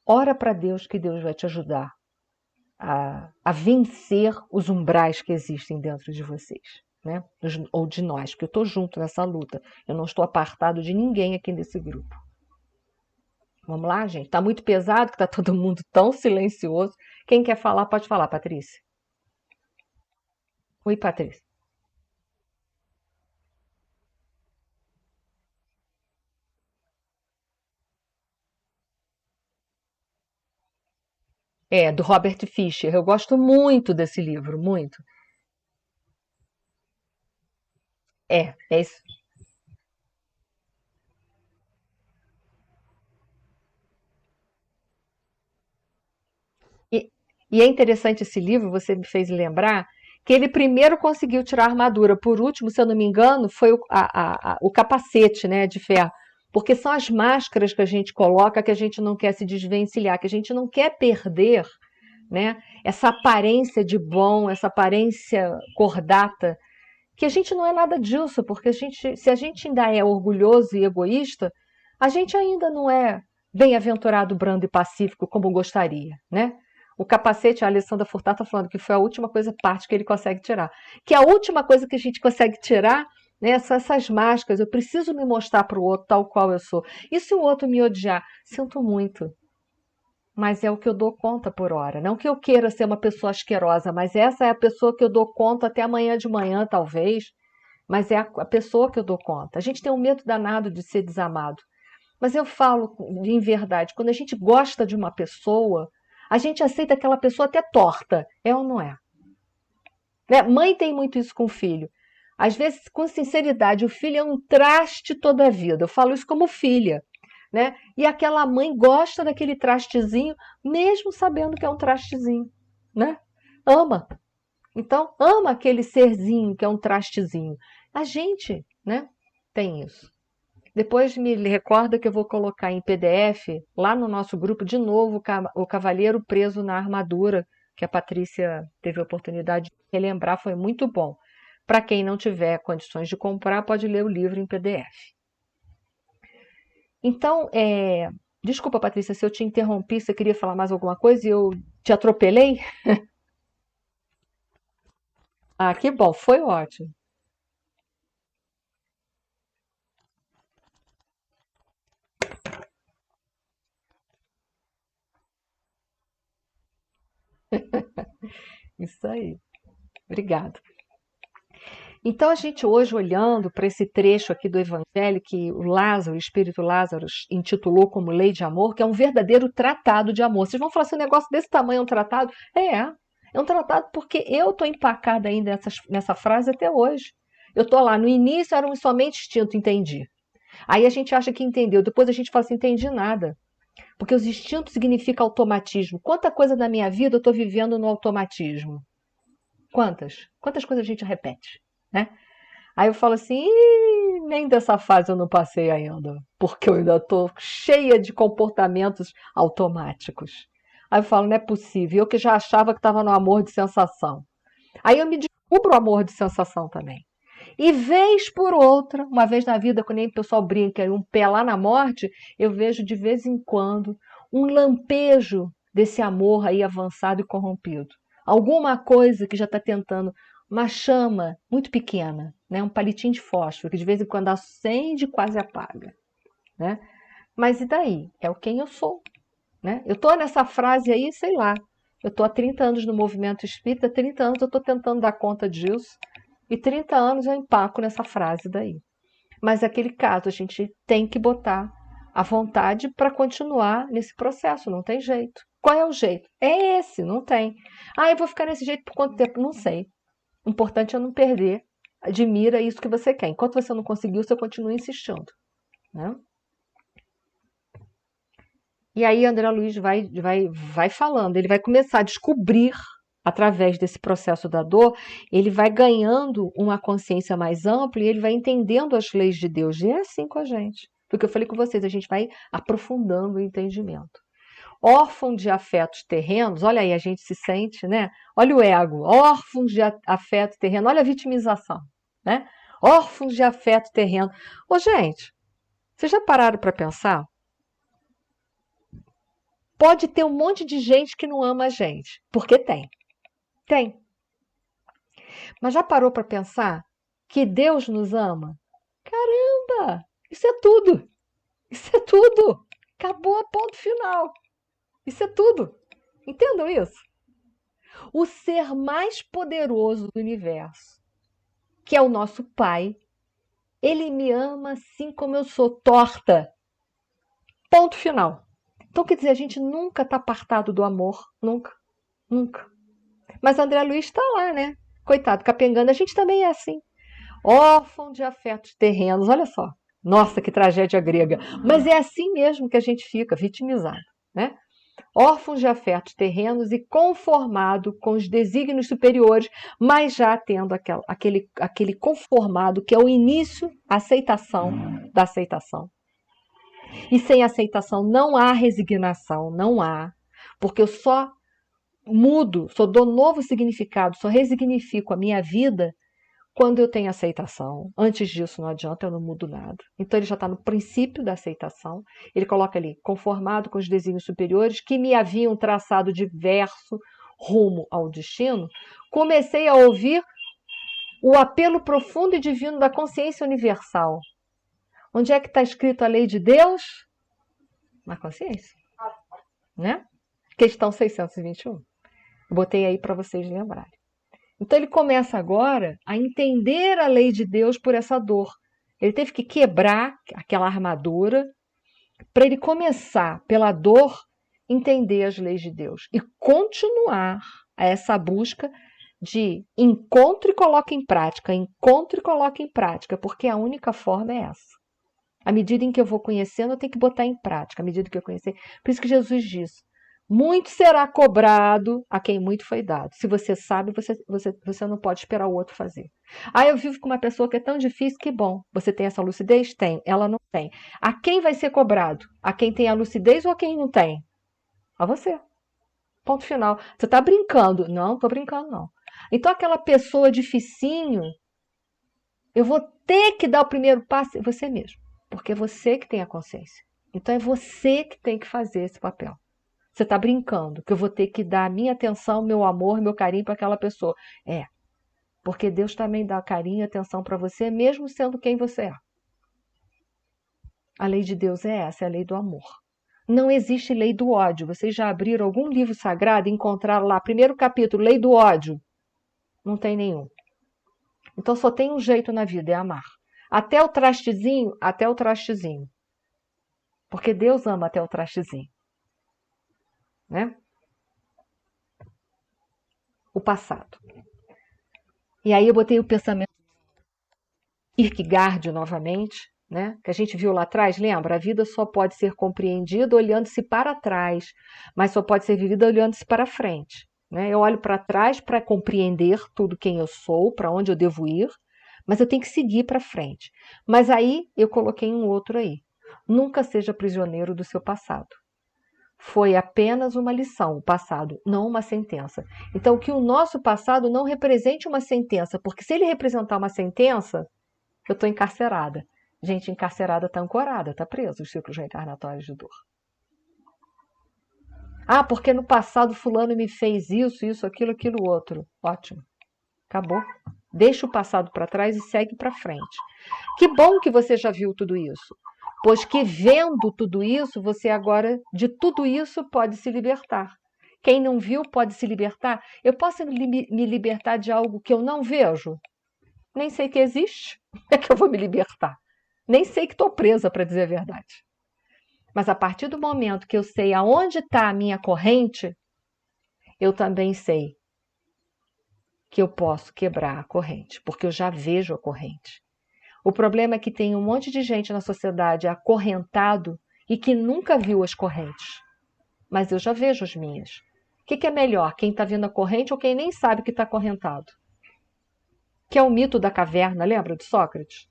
ora para Deus que Deus vai te ajudar a vencer os umbrais que existem dentro de vocês, né? Ou de nós, porque eu estou junto nessa luta. Eu não estou apartado de ninguém aqui nesse grupo. Vamos lá, gente? Está muito pesado, que está todo mundo tão silencioso. Quem quer falar, pode falar, Patrícia. Oi, Patrícia. É, do Robert Fisher. Eu gosto muito desse livro, muito. É isso. E, e é interessante esse livro, você me fez lembrar, que ele primeiro conseguiu tirar a armadura, por último, se eu não me engano, foi o capacete, né, de ferro. Porque são as máscaras que a gente coloca que a gente não quer se desvencilhar, que a gente não quer perder, né, essa aparência de bom, essa aparência cordata, que a gente não é nada disso, porque se a gente ainda é orgulhoso e egoísta, a gente ainda não é bem-aventurado, brando e pacífico como gostaria, né? O capacete, a Alessandra Furtado está falando que foi a última parte que ele consegue tirar. Que a última coisa que a gente consegue tirar, né, são essas máscaras. Eu preciso me mostrar para o outro tal qual eu sou. E se o outro me odiar? Sinto muito, mas é o que eu dou conta por hora. Não que eu queira ser uma pessoa asquerosa, mas essa é a pessoa que eu dou conta até amanhã de manhã, talvez. Mas é a pessoa que eu dou conta. A gente tem um medo danado de ser desamado. Mas eu falo em verdade, quando a gente gosta de uma pessoa, a gente aceita aquela pessoa até torta. É ou não é? Né? Mãe tem muito isso com o filho. Às vezes, com sinceridade, o filho é um traste toda a vida. Eu falo isso como filha. Né? E aquela mãe gosta daquele trastezinho, mesmo sabendo que é um trastezinho. Né? Ama. Então, ama aquele serzinho que é um trastezinho. A gente, né, tem isso. Depois me recorda que eu vou colocar em PDF, lá no nosso grupo, de novo, o Cavaleiro Preso na Armadura, que a Patrícia teve a oportunidade de relembrar, foi muito bom. Para quem não tiver condições de comprar, pode ler o livro em PDF. Então, desculpa, Patrícia, se eu te interrompi, você queria falar mais alguma coisa e eu te atropelei? Ah, que bom, foi ótimo. Isso aí. Obrigada. Então, a gente hoje, olhando para esse trecho aqui do Evangelho, que o Lázaro, o Espírito Lázaro, intitulou como Lei de Amor, que é um verdadeiro tratado de amor. Vocês vão falar assim, um negócio desse tamanho é um tratado? É um tratado porque eu estou empacada ainda nessa frase até hoje. Eu estou lá, no início era um somente instinto, entendi. Aí a gente acha que entendeu, depois a gente fala assim, entendi nada. Porque os instintos significam automatismo. Quanta coisa da minha vida eu estou vivendo no automatismo? Quantas? Quantas coisas a gente repete, né? Aí eu falo assim, nem dessa fase eu não passei ainda, porque eu ainda estou cheia de comportamentos automáticos. Aí eu falo, não é possível, eu que já achava que estava no amor de sensação. Aí eu me descubro o amor de sensação também. E vez por outra, uma vez na vida, quando o pessoal brinca, um pé lá na morte, eu vejo de vez em quando um lampejo desse amor aí avançado e corrompido. Alguma coisa que já está tentando, uma chama muito pequena, né? Um palitinho de fósforo, que de vez em quando acende e quase apaga. né? Mas e daí? É o quem eu sou, né? Eu estou nessa frase aí, sei lá, eu estou há 30 anos no movimento espírita, 30 anos eu estou tentando dar conta disso, e 30 anos eu empaco nessa frase daí. Mas naquele caso, a gente tem que botar a vontade para continuar nesse processo, não tem jeito. Qual é o jeito? É esse, não tem. Ah, eu vou ficar nesse jeito por quanto tempo? Não sei. O importante é não perder de mira isso que você quer. Enquanto você não conseguiu, você continua insistindo, né? E aí André Luiz vai falando, ele vai começar a descobrir, através desse processo da dor, ele vai ganhando uma consciência mais ampla e ele vai entendendo as leis de Deus. E é assim com a gente. Porque eu falei com vocês, a gente vai aprofundando o entendimento. Órfão de afetos terrenos, olha aí, a gente se sente, né? Olha o ego, órfãos de afeto terreno, olha a vitimização, né? Órfãos de afeto terreno. Ô, gente, vocês já pararam para pensar? Pode ter um monte de gente que não ama a gente, porque tem. Tem. Mas já parou para pensar que Deus nos ama? Caramba! Isso é tudo! Isso é tudo! Acabou, ponto final. Isso é tudo. Entendam isso? O ser mais poderoso do universo, que é o nosso Pai, ele me ama assim como eu sou, torta. Ponto final. Então, quer dizer, a gente nunca está apartado do amor. Nunca. Nunca. Mas André Luiz está lá, né? Coitado, capengando. A gente também é assim. Órfão de afetos terrenos. Olha só. Nossa, que tragédia grega. Mas é assim mesmo que a gente fica, vitimizado, né? Órfãos de afetos terrenos e conformado com os desígnios superiores, mas já tendo aquele conformado que é o início, a aceitação da aceitação. E sem aceitação não há resignação, não há. Porque eu só mudo, só dou novo significado, só resignifico a minha vida quando eu tenho aceitação. Antes disso não adianta, eu não mudo nada. Então ele já está no princípio da aceitação. Ele coloca ali, conformado com os desígnios superiores que me haviam traçado diverso rumo ao destino, comecei a ouvir o apelo profundo e divino da consciência universal. Onde é que está escrito a lei de Deus? Na consciência, né? Questão 621. Eu botei aí para vocês lembrarem. Então ele começa agora a entender a lei de Deus por essa dor. Ele teve que quebrar aquela armadura para ele começar, pela dor, entender as leis de Deus e continuar essa busca de encontro e coloca em prática, encontro e coloca em prática, porque a única forma é essa. À medida em que eu vou conhecendo, eu tenho que botar em prática, à medida que eu conhecer. Por isso que Jesus diz: muito será cobrado a quem muito foi dado. Se você sabe, você não pode esperar o outro fazer. Ah, eu vivo com uma pessoa que é tão difícil, que bom. Você tem essa lucidez? Tem. Ela não tem. A quem vai ser cobrado? A quem tem a lucidez ou a quem não tem? A você. Ponto final. Você está brincando? Não, estou brincando, não. Então, aquela pessoa dificinho, eu vou ter que dar o primeiro passo, você mesmo. Porque é você que tem a consciência. Então, é você que tem que fazer esse papel. Você está brincando, que eu vou ter que dar minha atenção, meu amor, meu carinho para aquela pessoa. É, porque Deus também dá carinho e atenção para você, mesmo sendo quem você é. A lei de Deus é essa, é a lei do amor. Não existe lei do ódio. Vocês já abriram algum livro sagrado e encontraram lá, primeiro capítulo, lei do ódio? Não tem nenhum. Então só tem um jeito na vida, é amar. Até o trastezinho, até o trastezinho. Porque Deus ama até o trastezinho. Né? O passado. E aí eu botei o pensamento Kierkegaard novamente, né? Que a gente viu lá atrás, lembra? A vida só pode ser compreendida olhando-se para trás, mas só pode ser vivida olhando-se para frente. Né? Eu olho para trás para compreender tudo quem eu sou, para onde eu devo ir, mas eu tenho que seguir para frente. Mas aí eu coloquei um outro aí. Nunca seja prisioneiro do seu passado. Foi apenas uma lição, o passado, não uma sentença. Então, que o nosso passado não represente uma sentença, porque se ele representar uma sentença, eu estou encarcerada. Gente encarcerada está ancorada, está presa os ciclos reencarnatórios de dor. Ah, porque no passado fulano me fez isso, aquilo, outro. Ótimo. Acabou. Deixa o passado para trás e segue para frente. Que bom que você já viu tudo isso. Pois que vendo tudo isso, você agora, de tudo isso, pode se libertar. Quem não viu pode se libertar. Eu posso me libertar de algo que eu não vejo? Nem sei que existe. É que eu vou me libertar. Nem sei que estou presa, para dizer a verdade. Mas a partir do momento que eu sei aonde está a minha corrente, eu também sei que eu posso quebrar a corrente, porque eu já vejo a corrente. O problema é que tem um monte de gente na sociedade acorrentado e que nunca viu as correntes. Mas eu já vejo as minhas. O que é melhor, quem está vendo a corrente ou quem nem sabe que está acorrentado? Que é o mito da caverna, lembra de Sócrates?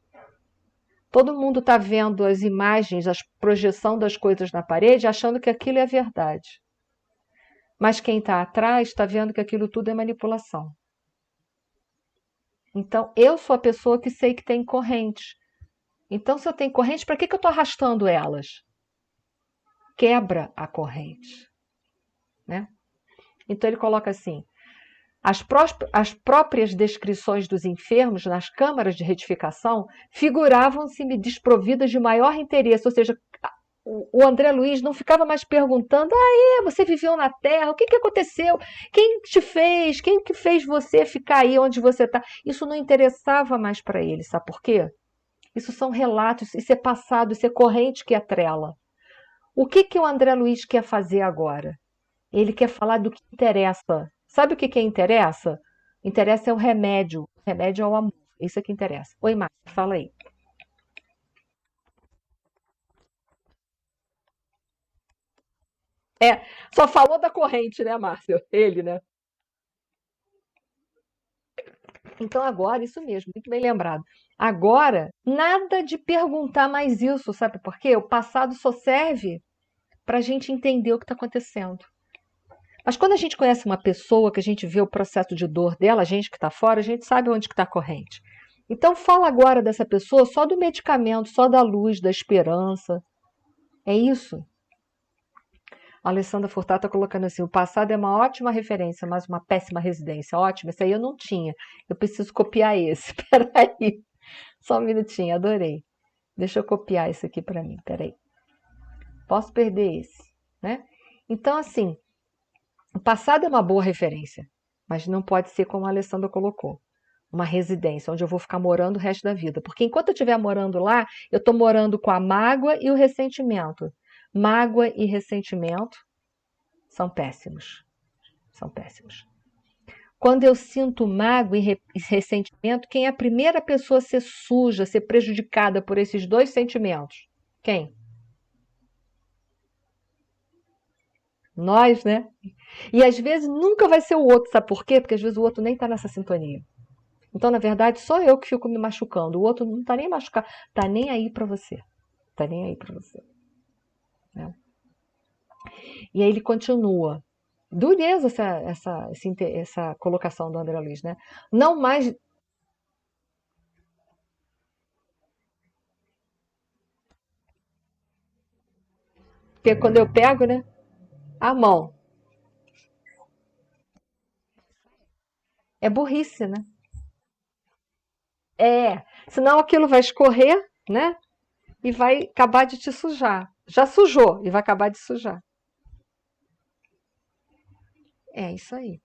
Todo mundo está vendo as imagens, a projeção das coisas na parede, achando que aquilo é a verdade. Mas quem está atrás está vendo que aquilo tudo é manipulação. Então, eu sou a pessoa que sei que tem correntes. Então, se eu tenho corrente, para que eu estou arrastando elas? Quebra a corrente. Né? Então, ele coloca assim, as próprias descrições dos enfermos nas câmaras de retificação figuravam-se-me desprovidas de maior interesse, ou seja, o André Luiz não ficava mais perguntando: você viveu na Terra, o que aconteceu? Quem te fez? Quem que fez você ficar aí onde você está? Isso não interessava mais para ele, sabe por quê? Isso são relatos, isso é passado, isso é corrente que atrela. O que o André Luiz quer fazer agora? Ele quer falar do que interessa. Sabe o que interessa? Interessa é o remédio. O remédio é o amor. Isso é que interessa. Oi, Márcia, fala aí. Só falou da corrente, né, Márcio? Ele, né? Então agora, isso mesmo, muito bem lembrado. Agora, nada de perguntar mais isso, sabe por quê? O passado só serve para a gente entender o que está acontecendo. Mas quando a gente conhece uma pessoa, que a gente vê o processo de dor dela, a gente que está fora, a gente sabe onde que está a corrente. Então fala agora dessa pessoa só do medicamento, só da luz, da esperança. É isso. A Alessandra Furtado está colocando assim, o passado é uma ótima referência, mas uma péssima residência. Ótimo, esse aí eu não tinha. Eu preciso copiar esse. Espera aí. Só um minutinho, adorei. Deixa eu copiar isso aqui para mim, peraí. Posso perder esse, né? Então, assim, o passado é uma boa referência, mas não pode ser como a Alessandra colocou. Uma residência, onde eu vou ficar morando o resto da vida. Porque enquanto eu estiver morando lá, eu estou morando com a mágoa e o ressentimento. Mágoa e ressentimento são péssimos. São péssimos. Quando eu sinto mágoa e ressentimento, quem é a primeira pessoa a ser suja, a ser prejudicada por esses dois sentimentos? Quem? Nós, né? E às vezes nunca vai ser o outro, sabe por quê? Porque às vezes o outro nem está nessa sintonia. Então, na verdade, só eu que fico me machucando. O outro não está nem machucado, está nem aí para você. Está nem aí para você. Né? E aí ele continua. Dureza essa colocação do André Luiz, né? Não mais. Porque quando eu pego, né? A mão. É burrice, né? Senão aquilo vai escorrer, né? E vai acabar de te sujar. Já sujou e vai acabar de sujar. É isso aí.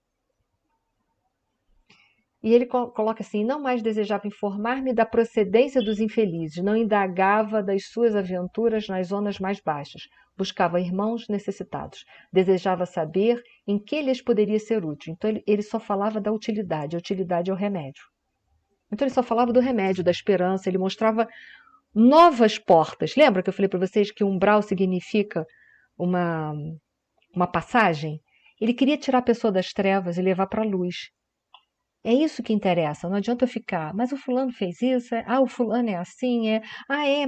E ele coloca assim: não mais desejava informar-me da procedência dos infelizes, não indagava das suas aventuras nas zonas mais baixas, buscava irmãos necessitados, desejava saber em que lhes poderia ser útil. Então ele só falava da utilidade, a utilidade é o remédio. Então ele só falava do remédio, da esperança, ele mostrava novas portas. Lembra que eu falei para vocês que umbral significa uma, uma passagem? Ele queria tirar a pessoa das trevas e levar para a luz. É isso que interessa, não adianta eu ficar, mas o fulano fez isso, o fulano é assim,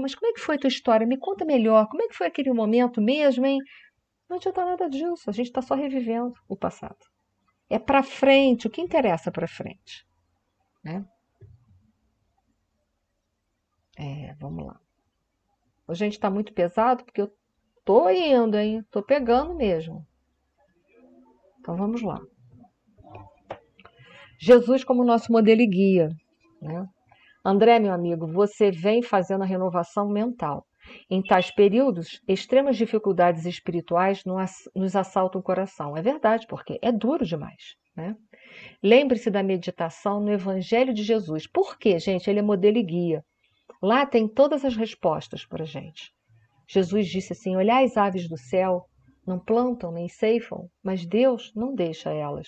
mas como é que foi a tua história? Me conta melhor, como é que foi aquele momento mesmo, hein? Não adianta nada disso, a gente está só revivendo o passado. É para frente, o que interessa para frente, né? Vamos lá. Hoje a gente está muito pesado porque eu tô indo, hein? Tô pegando mesmo. Então vamos lá. Jesus como nosso modelo e guia, né? André, meu amigo, você vem fazendo a renovação mental. Em tais períodos, extremas dificuldades espirituais nos assaltam o coração. É verdade, porque é duro demais, né? Lembre-se da meditação no Evangelho de Jesus. Por quê, gente? Ele é modelo e guia. Lá tem todas as respostas para a gente. Jesus disse assim: olhai as aves do céu, não plantam nem ceifam, mas Deus não deixa elas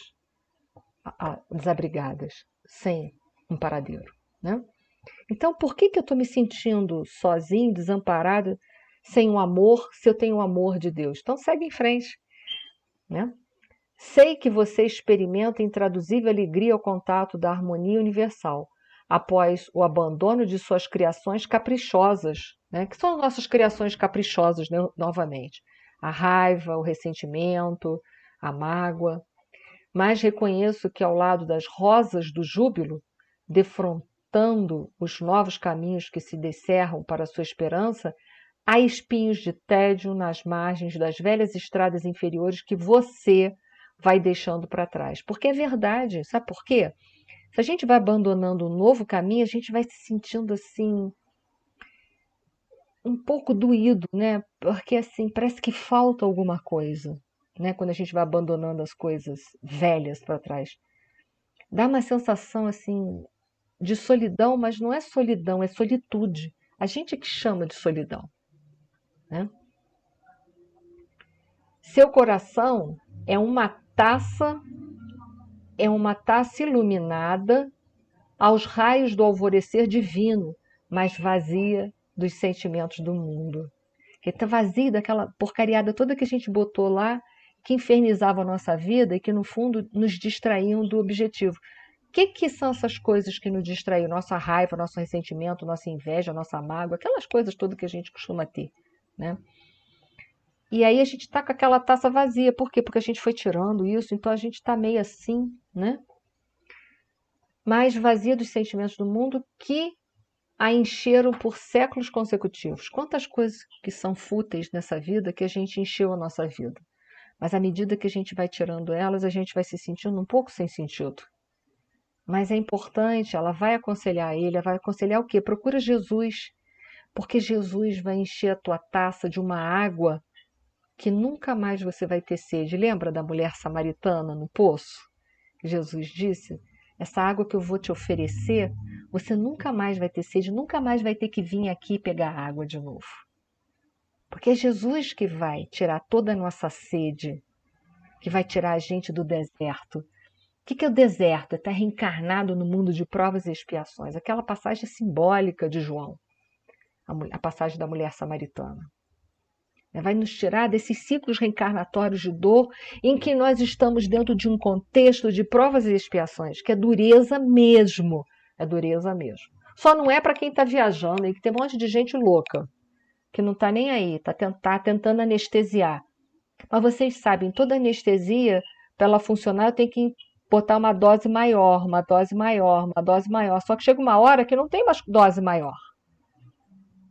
desabrigadas, sem um paradeiro, né? Então, por que eu estou me sentindo sozinho, desamparado, sem o amor, se eu tenho o amor de Deus? Então, segue em frente, né? Sei que você experimenta intraduzível alegria ao contato da harmonia universal, após o abandono de suas criações caprichosas, né? Que são as nossas criações caprichosas, né? Novamente. A raiva, o ressentimento, a mágoa. Mas reconheço que ao lado das rosas do júbilo, defrontando os novos caminhos que se descerram para a sua esperança, há espinhos de tédio nas margens das velhas estradas inferiores que você vai deixando para trás. Porque é verdade, sabe por quê? Se a gente vai abandonando um novo caminho, a gente vai se sentindo assim um pouco doído, né? Porque assim, parece que falta alguma coisa, né? Quando a gente vai abandonando as coisas velhas para trás. Dá uma sensação assim de solidão, mas não é solidão, é solitude. A gente que chama de solidão, né? Seu coração taça, é uma taça iluminada aos raios do alvorecer divino, mas vazia dos sentimentos do mundo. Que está vazia daquela porcariada toda que a gente botou lá, que infernizava a nossa vida e que, no fundo, nos distraíam do objetivo. O que são essas coisas que nos distraem? Nossa raiva, nosso ressentimento, nossa inveja, nossa mágoa, aquelas coisas todas que a gente costuma ter, né? E aí a gente está com aquela taça vazia. Por quê? Porque a gente foi tirando isso, então a gente está meio assim, né? Mais vazia dos sentimentos do mundo que a encheram por séculos consecutivos. Quantas coisas que são fúteis nessa vida que a gente encheu a nossa vida. Mas à medida que a gente vai tirando elas, a gente vai se sentindo um pouco sem sentido. Mas é importante, ela vai aconselhar ele, ela vai aconselhar o quê? Procura Jesus, porque Jesus vai encher a tua taça de uma água que nunca mais você vai ter sede. Lembra da mulher samaritana no poço? Jesus disse: essa água que eu vou te oferecer, você nunca mais vai ter sede, nunca mais vai ter que vir aqui pegar água de novo. Porque é Jesus que vai tirar toda a nossa sede, que vai tirar a gente do deserto. O que é o deserto? É estar reencarnado no mundo de provas e expiações. Aquela passagem simbólica de João, a passagem da mulher samaritana. Vai nos tirar desses ciclos reencarnatórios de dor em que nós estamos dentro de um contexto de provas e expiações, que é dureza mesmo. É dureza mesmo. Só não é para quem está viajando e que tem um monte de gente louca, que não está nem aí, está tentando anestesiar. Mas vocês sabem, toda anestesia, para ela funcionar, eu tenho que botar uma dose maior, uma dose maior, uma dose maior. Só que chega uma hora que não tem mais dose maior.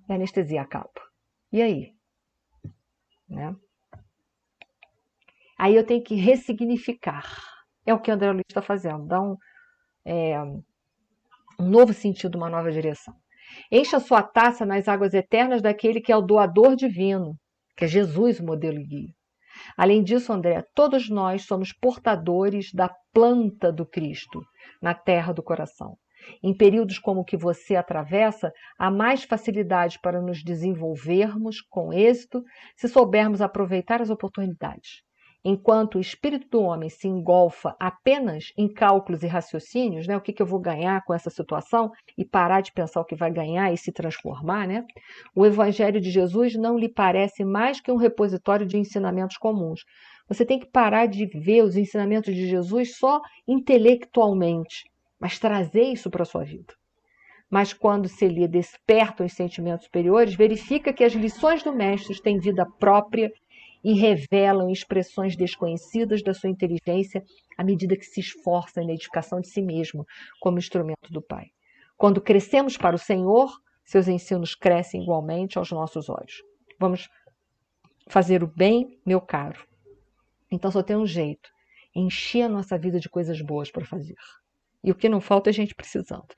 E a anestesia acaba. E aí? Né? Aí eu tenho que ressignificar. É o que o André Luiz está fazendo, dá um novo sentido, uma nova direção. Encha a sua taça nas águas eternas daquele que é o doador divino, que é Jesus, o modelo e guia. Além disso, André, todos nós somos portadores da planta do Cristo na terra do coração. Em períodos como o que você atravessa, há mais facilidade para nos desenvolvermos com êxito se soubermos aproveitar as oportunidades. Enquanto o espírito do homem se engolfa apenas em cálculos e raciocínios, né, o que eu vou ganhar com essa situação, e parar de pensar o que vai ganhar e se transformar, né, o Evangelho de Jesus não lhe parece mais que um repositório de ensinamentos comuns. Você tem que parar de ver os ensinamentos de Jesus só intelectualmente, mas trazer isso para a sua vida. Mas quando se lhe despertam os sentimentos superiores, verifica que as lições do Mestre têm vida própria e revelam expressões desconhecidas da sua inteligência à medida que se esforça na edificação de si mesmo como instrumento do Pai. Quando crescemos para o Senhor, seus ensinos crescem igualmente aos nossos olhos. Vamos fazer o bem, meu caro. Então só tem um jeito: encher a nossa vida de coisas boas para fazer. E o que não falta é gente precisando.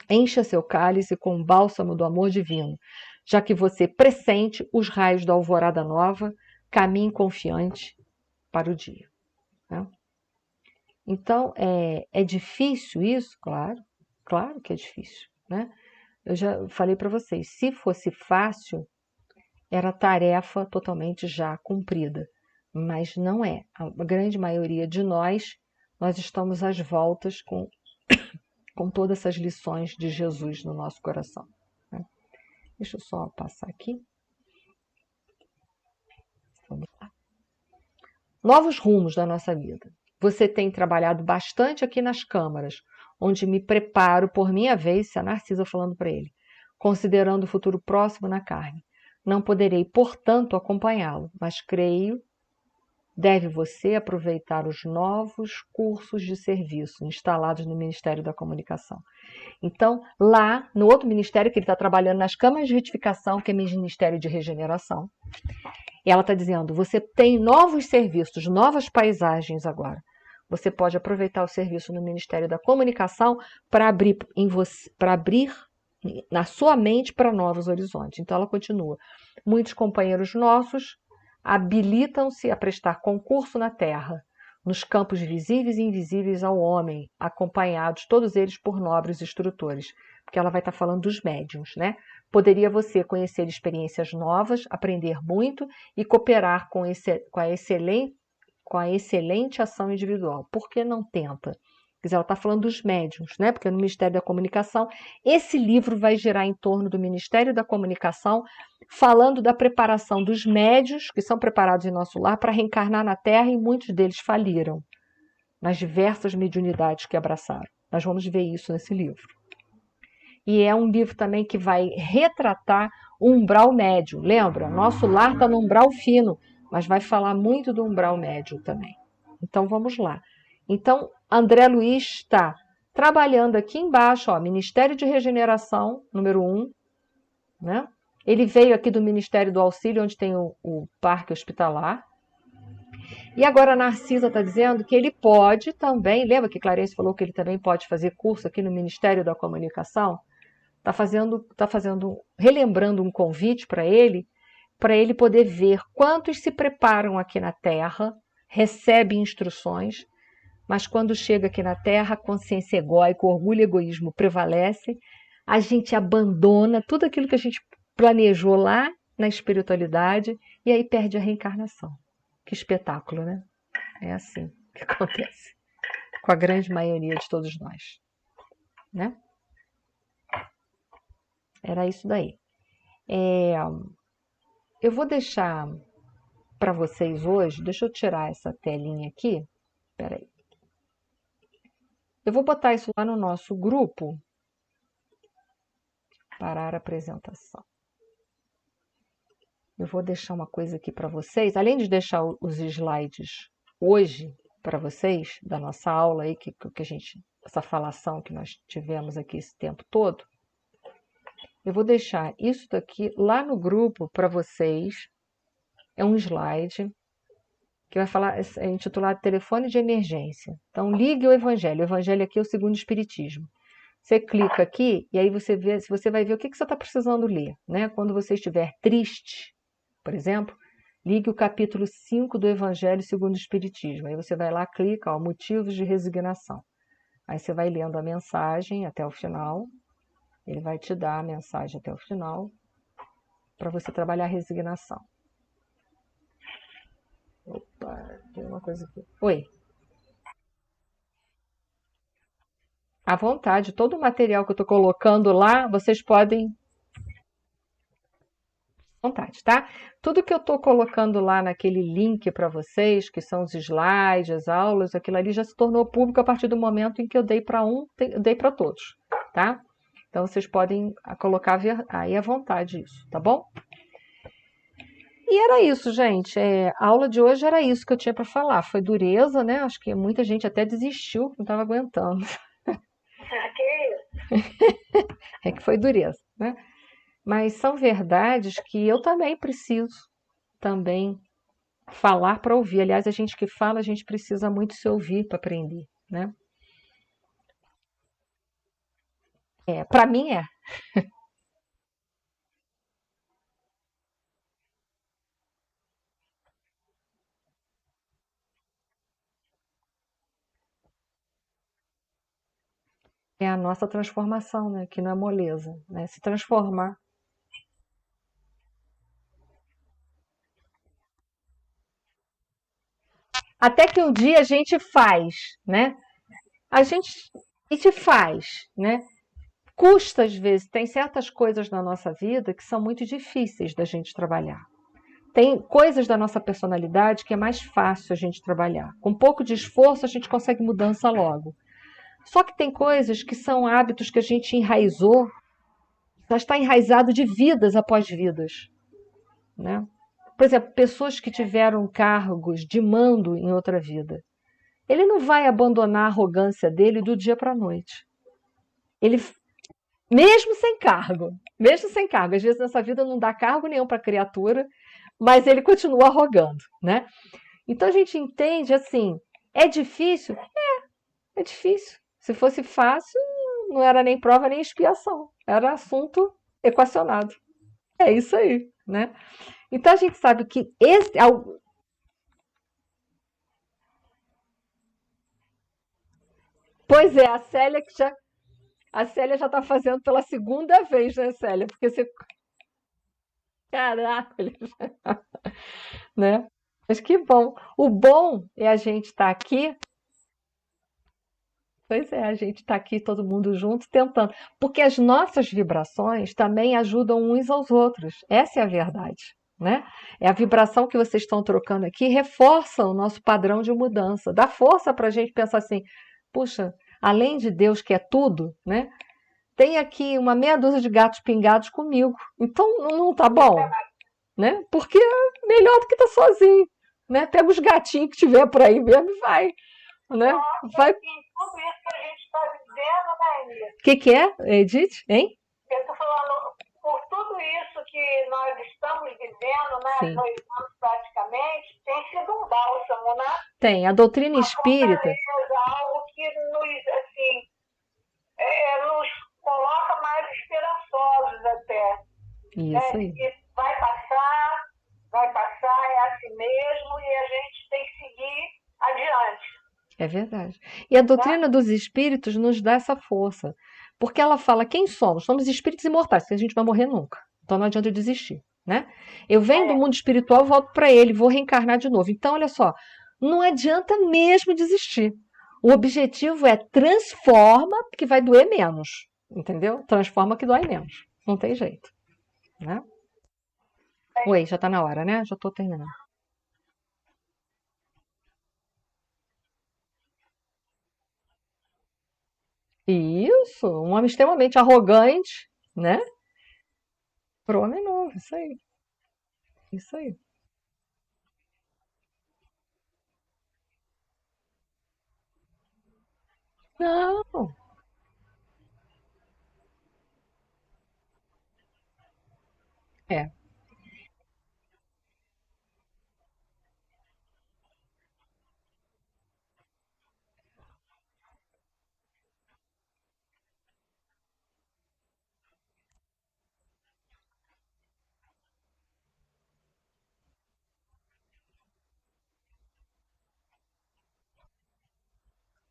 Encha seu cálice com o bálsamo do amor divino. já que você pressente os raios da alvorada nova, caminhe confiante para o dia. Né? Então, é difícil isso? Claro que é difícil. Né? Eu já falei para vocês, se fosse fácil, era tarefa totalmente já cumprida, mas não é. A grande maioria de nós estamos às voltas com todas essas lições de Jesus no nosso coração. Né? Deixa eu só passar aqui. Vamos lá. Novos rumos da nossa vida. Você tem trabalhado bastante aqui nas câmaras, onde me preparo por minha vez, se a Narcisa falando para ele, considerando o futuro próximo na carne. Não poderei, portanto, acompanhá-lo, mas creio deve você aproveitar os novos cursos de serviço instalados no Ministério da Comunicação. Então, lá, no outro ministério que ele está trabalhando, nas câmaras de retificação, que é Ministério de Regeneração, e ela está dizendo, você tem novos serviços, novas paisagens agora. Você pode aproveitar o serviço no Ministério da Comunicação para abrir na sua mente para novos horizontes. Então, ela continua. Muitos companheiros nossos habilitam-se a prestar concurso na Terra, nos campos visíveis e invisíveis ao homem, acompanhados todos eles por nobres instrutores, porque ela vai estar falando dos médiuns, né? Poderia você conhecer experiências novas, aprender muito e cooperar com a excelente ação individual. Por que não tenta? Quer dizer, ela está falando dos médiuns, né? Porque no Ministério da Comunicação, esse livro vai girar em torno do Ministério da Comunicação, falando da preparação dos médiuns, que são preparados em nosso lar, para reencarnar na Terra, e muitos deles faliram nas diversas mediunidades que abraçaram. Nós vamos ver isso nesse livro. E é um livro também que vai retratar o umbral médio. Lembra? Nosso lar está no umbral fino, mas vai falar muito do umbral médio também. Então, vamos lá. Então, André Luiz está trabalhando aqui embaixo, ó, Ministério de Regeneração, número 1. Né? Ele veio aqui do Ministério do Auxílio, onde tem o parque hospitalar. E agora a Narcisa está dizendo que ele pode também, lembra que Clarence falou que ele também pode fazer curso aqui no Ministério da Comunicação? Relembrando um convite para ele poder ver quantos se preparam aqui na Terra, recebe instruções, mas quando chega aqui na Terra, a consciência egóica, o orgulho e o egoísmo prevalece, a gente abandona tudo aquilo que a gente planejou lá na espiritualidade e aí perde a reencarnação. Que espetáculo, né? É assim que acontece com a grande maioria de todos nós, né? Era isso daí. Eu vou deixar para vocês hoje, deixa eu tirar essa telinha aqui, peraí. Eu vou botar isso lá no nosso grupo, parar a apresentação. Eu vou deixar uma coisa aqui para vocês, além de deixar os slides hoje para vocês, da nossa aula aí, essa falação que nós tivemos aqui esse tempo todo, eu vou deixar isso daqui lá no grupo para vocês. É um slide que vai falar, é intitulado Telefone de Emergência. Então, ligue o Evangelho. O Evangelho aqui é o segundo Espiritismo. Você clica aqui e aí você vai ver o que você está precisando ler. Né? Quando você estiver triste, por exemplo, ligue o capítulo 5 do Evangelho segundo o Espiritismo. Aí você vai lá, clica, ó, motivos de resignação. Aí você vai lendo a mensagem até o final. Ele vai te dar a mensagem até o final para você trabalhar a resignação. Opa, tem uma coisa aqui. Oi. À vontade, todo o material que eu estou colocando lá, vocês podem. À vontade, tá? Tudo que eu estou colocando lá naquele link para vocês, que são os slides, as aulas, aquilo ali já se tornou público a partir do momento em que eu dei para eu dei para todos, tá? Então vocês podem colocar aí à vontade isso, tá bom? E era isso, gente. A aula de hoje era isso que eu tinha para falar. Foi dureza, né? Acho que muita gente até desistiu, não estava aguentando. É que foi dureza, né? Mas são verdades que eu também preciso também falar para ouvir. Aliás, a gente que fala, a gente precisa muito se ouvir para aprender, né? Para mim é. É a nossa transformação, né? Que não é moleza, né? Se transformar. Até que um dia a gente faz, né? A gente faz, né? Custa às vezes, tem certas coisas na nossa vida que são muito difíceis da gente trabalhar. Tem coisas da nossa personalidade que é mais fácil a gente trabalhar. Com um pouco de esforço a gente consegue mudança logo. Só que tem coisas que são hábitos que a gente enraizou, já está enraizado de vidas após vidas, né? Por exemplo, pessoas que tiveram cargos de mando em outra vida. Ele não vai abandonar a arrogância dele do dia para a noite. Ele, mesmo sem cargo, às vezes nessa vida não dá cargo nenhum para a criatura, mas ele continua arrogando, né? Então a gente entende assim, é difícil? É difícil. Se fosse fácil, não era nem prova nem expiação, era assunto equacionado. É isso aí, né? Então a gente sabe que esse, pois é, a Célia já está fazendo pela segunda vez, né, Célia? Porque você, caraca, né? Mas que bom. O bom é a gente estar aqui. Pois é, a gente está aqui todo mundo junto tentando, porque as nossas vibrações também ajudam uns aos outros. Essa é a verdade, né? É a vibração que vocês estão trocando aqui reforça o nosso padrão de mudança, dá força para a gente pensar assim, puxa, além de Deus que é tudo, né? Tem aqui uma meia dúzia de gatos pingados comigo, então não tá bom, né? Porque é melhor do que estar sozinho, né? Pega os gatinhos que tiver por aí mesmo e vai, né? Vai. Tudo isso que a gente está vivendo, né, Inês? Que é, Edith? Hein? Eu estou falando, por tudo isso que nós estamos vivendo, né, Sim. 2 anos praticamente, tem sido um bálsamo, né? Tem. A doutrina Uma espírita. fortaleza, algo que nos, assim, nos coloca mais esperançosos até, Isso né? aí. Que vai passar, é assim mesmo, e a gente tem que seguir adiante, É verdade. E a tá? doutrina dos espíritos nos dá essa força. Porque ela fala quem somos? Somos espíritos imortais, porque a gente vai morrer nunca. Então não adianta desistir, né? Eu venho do É, mundo espiritual, volto para ele, vou reencarnar de novo. Então, olha só, não adianta mesmo desistir. O objetivo é transforma, que vai doer menos. Entendeu? Transforma que dói menos. Não tem jeito, né? Oi, já tá na hora, né? Já tô terminando. Isso, um homem extremamente arrogante, né? Pro homem novo, isso aí, isso aí. Não, é,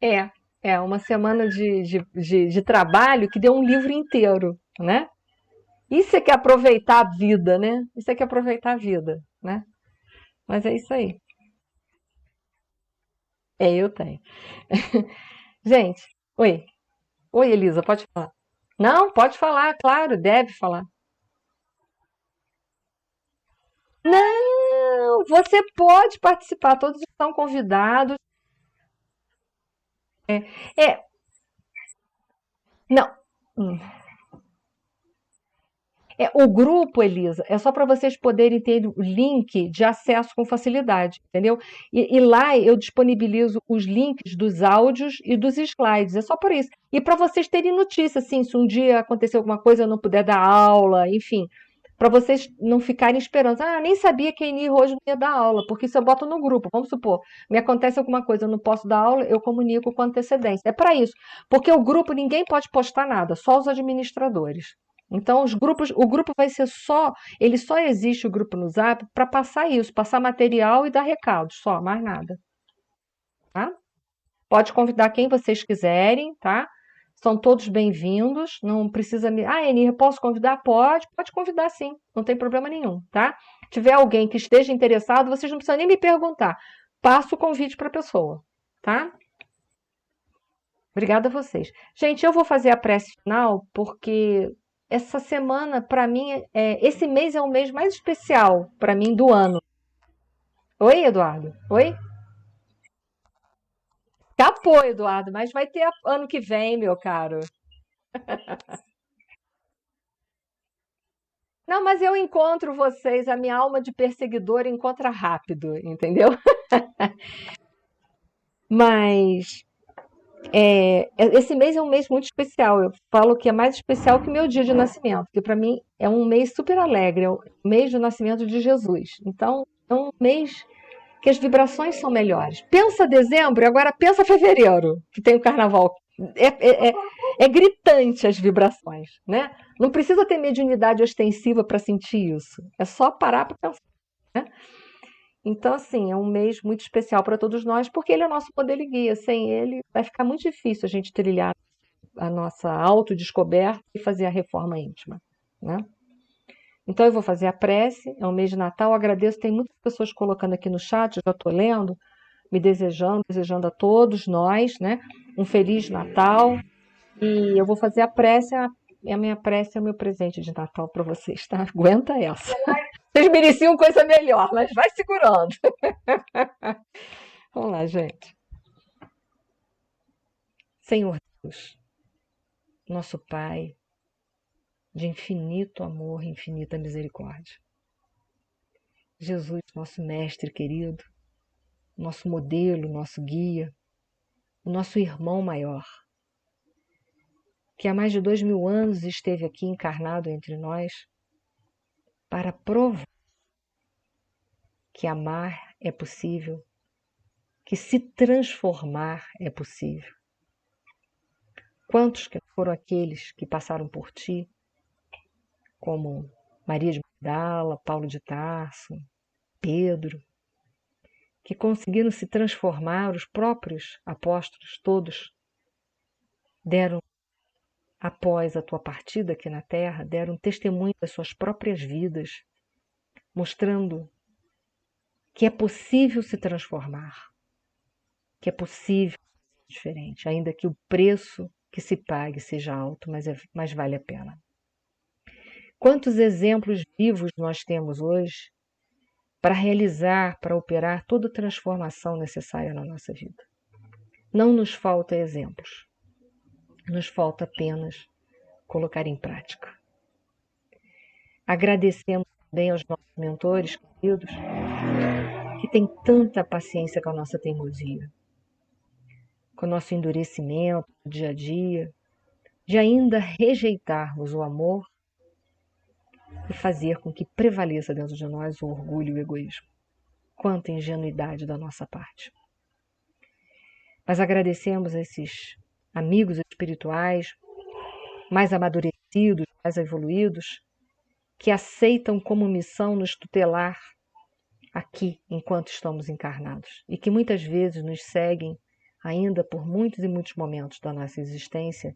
é, é uma semana de trabalho que deu um livro inteiro, né? Isso é que é aproveitar a vida, né? Isso é que é aproveitar a vida, né? Mas é isso aí. É, eu tenho. Gente, oi. Oi, Elisa, pode falar. Não, pode falar, claro, deve falar. Não, você pode participar, todos estão convidados. É, não. O grupo, Elisa, é só para vocês poderem ter o link de acesso com facilidade, entendeu? E lá eu disponibilizo os links dos áudios e dos slides, é só por isso. E para vocês terem notícia, assim, se um dia acontecer alguma coisa, eu não puder dar aula, enfim, para vocês não ficarem esperando. Ah, nem sabia que a Enir hoje não ia dar aula, porque isso eu boto no grupo. Vamos supor, me acontece alguma coisa, eu não posso dar aula, eu comunico com antecedência. É para isso, porque o grupo ninguém pode postar nada, só os administradores. Então, o grupo vai ser só, ele só existe o grupo no Zap para passar isso, passar material e dar recados, só, mais nada, tá? Pode convidar quem vocês quiserem, tá? São todos bem-vindos, não precisa me... Ah, Enir, posso convidar? Pode convidar sim, não tem problema nenhum, tá? Se tiver alguém que esteja interessado, vocês não precisam nem me perguntar. Passo o convite para a pessoa, tá? Obrigada a vocês. Gente, eu vou fazer a prece final porque essa semana, para mim, esse mês é o mês mais especial para mim do ano. Oi, Eduardo? Oi? Capô, Eduardo, mas vai ter ano que vem, meu caro. Não, mas eu encontro vocês, a minha alma de perseguidor encontra rápido, entendeu? Mas esse mês é um mês muito especial. Eu falo que é mais especial que o meu dia de nascimento, porque para mim é um mês super alegre, é o mês do nascimento de Jesus. Então, é um mês que as vibrações são melhores. Pensa dezembro, agora pensa fevereiro, que tem o carnaval. É, é, é, é gritante as vibrações, né? Não precisa ter mediunidade ostensiva para sentir isso. É só parar para pensar, né? Então, assim, é um mês muito especial para todos nós, porque ele é o nosso modelo e guia. Sem ele, vai ficar muito difícil a gente trilhar a nossa autodescoberta e fazer a reforma íntima, né? Então, eu vou fazer a prece, é um mês de Natal, agradeço, tem muitas pessoas colocando aqui no chat, eu já estou lendo, me desejando a todos nós, né, um Feliz Natal, e eu vou fazer a prece, a minha prece é o meu presente de Natal para vocês, tá? Aguenta essa. Vocês mereciam coisa melhor, mas vai segurando. Vamos lá, gente. Senhor Deus, nosso Pai, de infinito amor e infinita misericórdia. Jesus, nosso mestre querido, nosso modelo, nosso guia, o nosso irmão maior, que há mais de 2000 anos esteve aqui encarnado entre nós para provar que amar é possível, que se transformar é possível. Quantos que foram aqueles que passaram por ti, como Maria de Magdala, Paulo de Tarso, Pedro, que conseguiram se transformar, os próprios apóstolos todos deram, após a tua partida aqui na Terra, deram testemunho das suas próprias vidas, mostrando que é possível se transformar, que é possível ser diferente, ainda que o preço que se pague seja alto, mas vale a pena. Quantos exemplos vivos nós temos hoje para realizar, para operar toda a transformação necessária na nossa vida? Não nos falta exemplos, nos falta apenas colocar em prática. Agradecemos também aos nossos mentores queridos, que têm tanta paciência com a nossa teimosia, com o nosso endurecimento no dia a dia, de ainda rejeitarmos o amor e fazer com que prevaleça dentro de nós o orgulho e o egoísmo. Quanta ingenuidade da nossa parte. Mas agradecemos a esses amigos espirituais mais amadurecidos, mais evoluídos, que aceitam como missão nos tutelar aqui enquanto estamos encarnados e que muitas vezes nos seguem ainda por muitos e muitos momentos da nossa existência,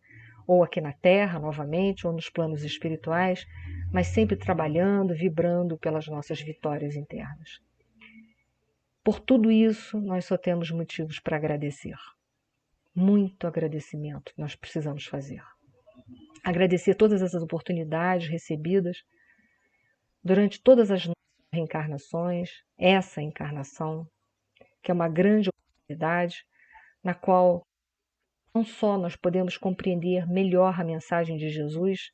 ou aqui na Terra novamente, ou nos planos espirituais, mas sempre trabalhando, vibrando pelas nossas vitórias internas. Por tudo isso, nós só temos motivos para agradecer. Muito agradecimento nós precisamos fazer. Agradecer todas essas oportunidades recebidas durante todas as nossas reencarnações, essa encarnação, que é uma grande oportunidade, na qual não só nós podemos compreender melhor a mensagem de Jesus,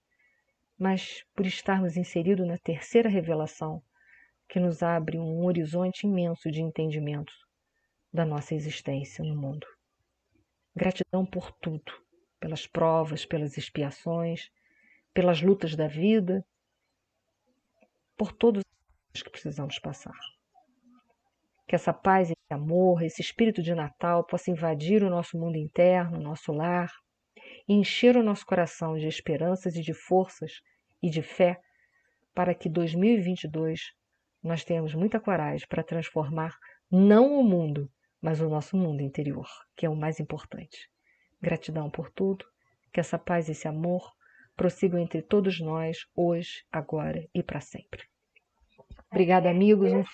mas por estarmos inseridos na terceira revelação, que nos abre um horizonte imenso de entendimento da nossa existência no mundo. Gratidão por tudo, pelas provas, pelas expiações, pelas lutas da vida, por todos os que precisamos passar. Que essa paz, esse amor, esse espírito de Natal possa invadir o nosso mundo interno, o nosso lar, e encher o nosso coração de esperanças e de forças e de fé para que 2022 nós tenhamos muita coragem para transformar não o mundo, mas o nosso mundo interior, que é o mais importante. Gratidão por tudo Que essa paz e esse amor prossigam entre todos nós, hoje, agora e para sempre. Obrigada, amigos. Um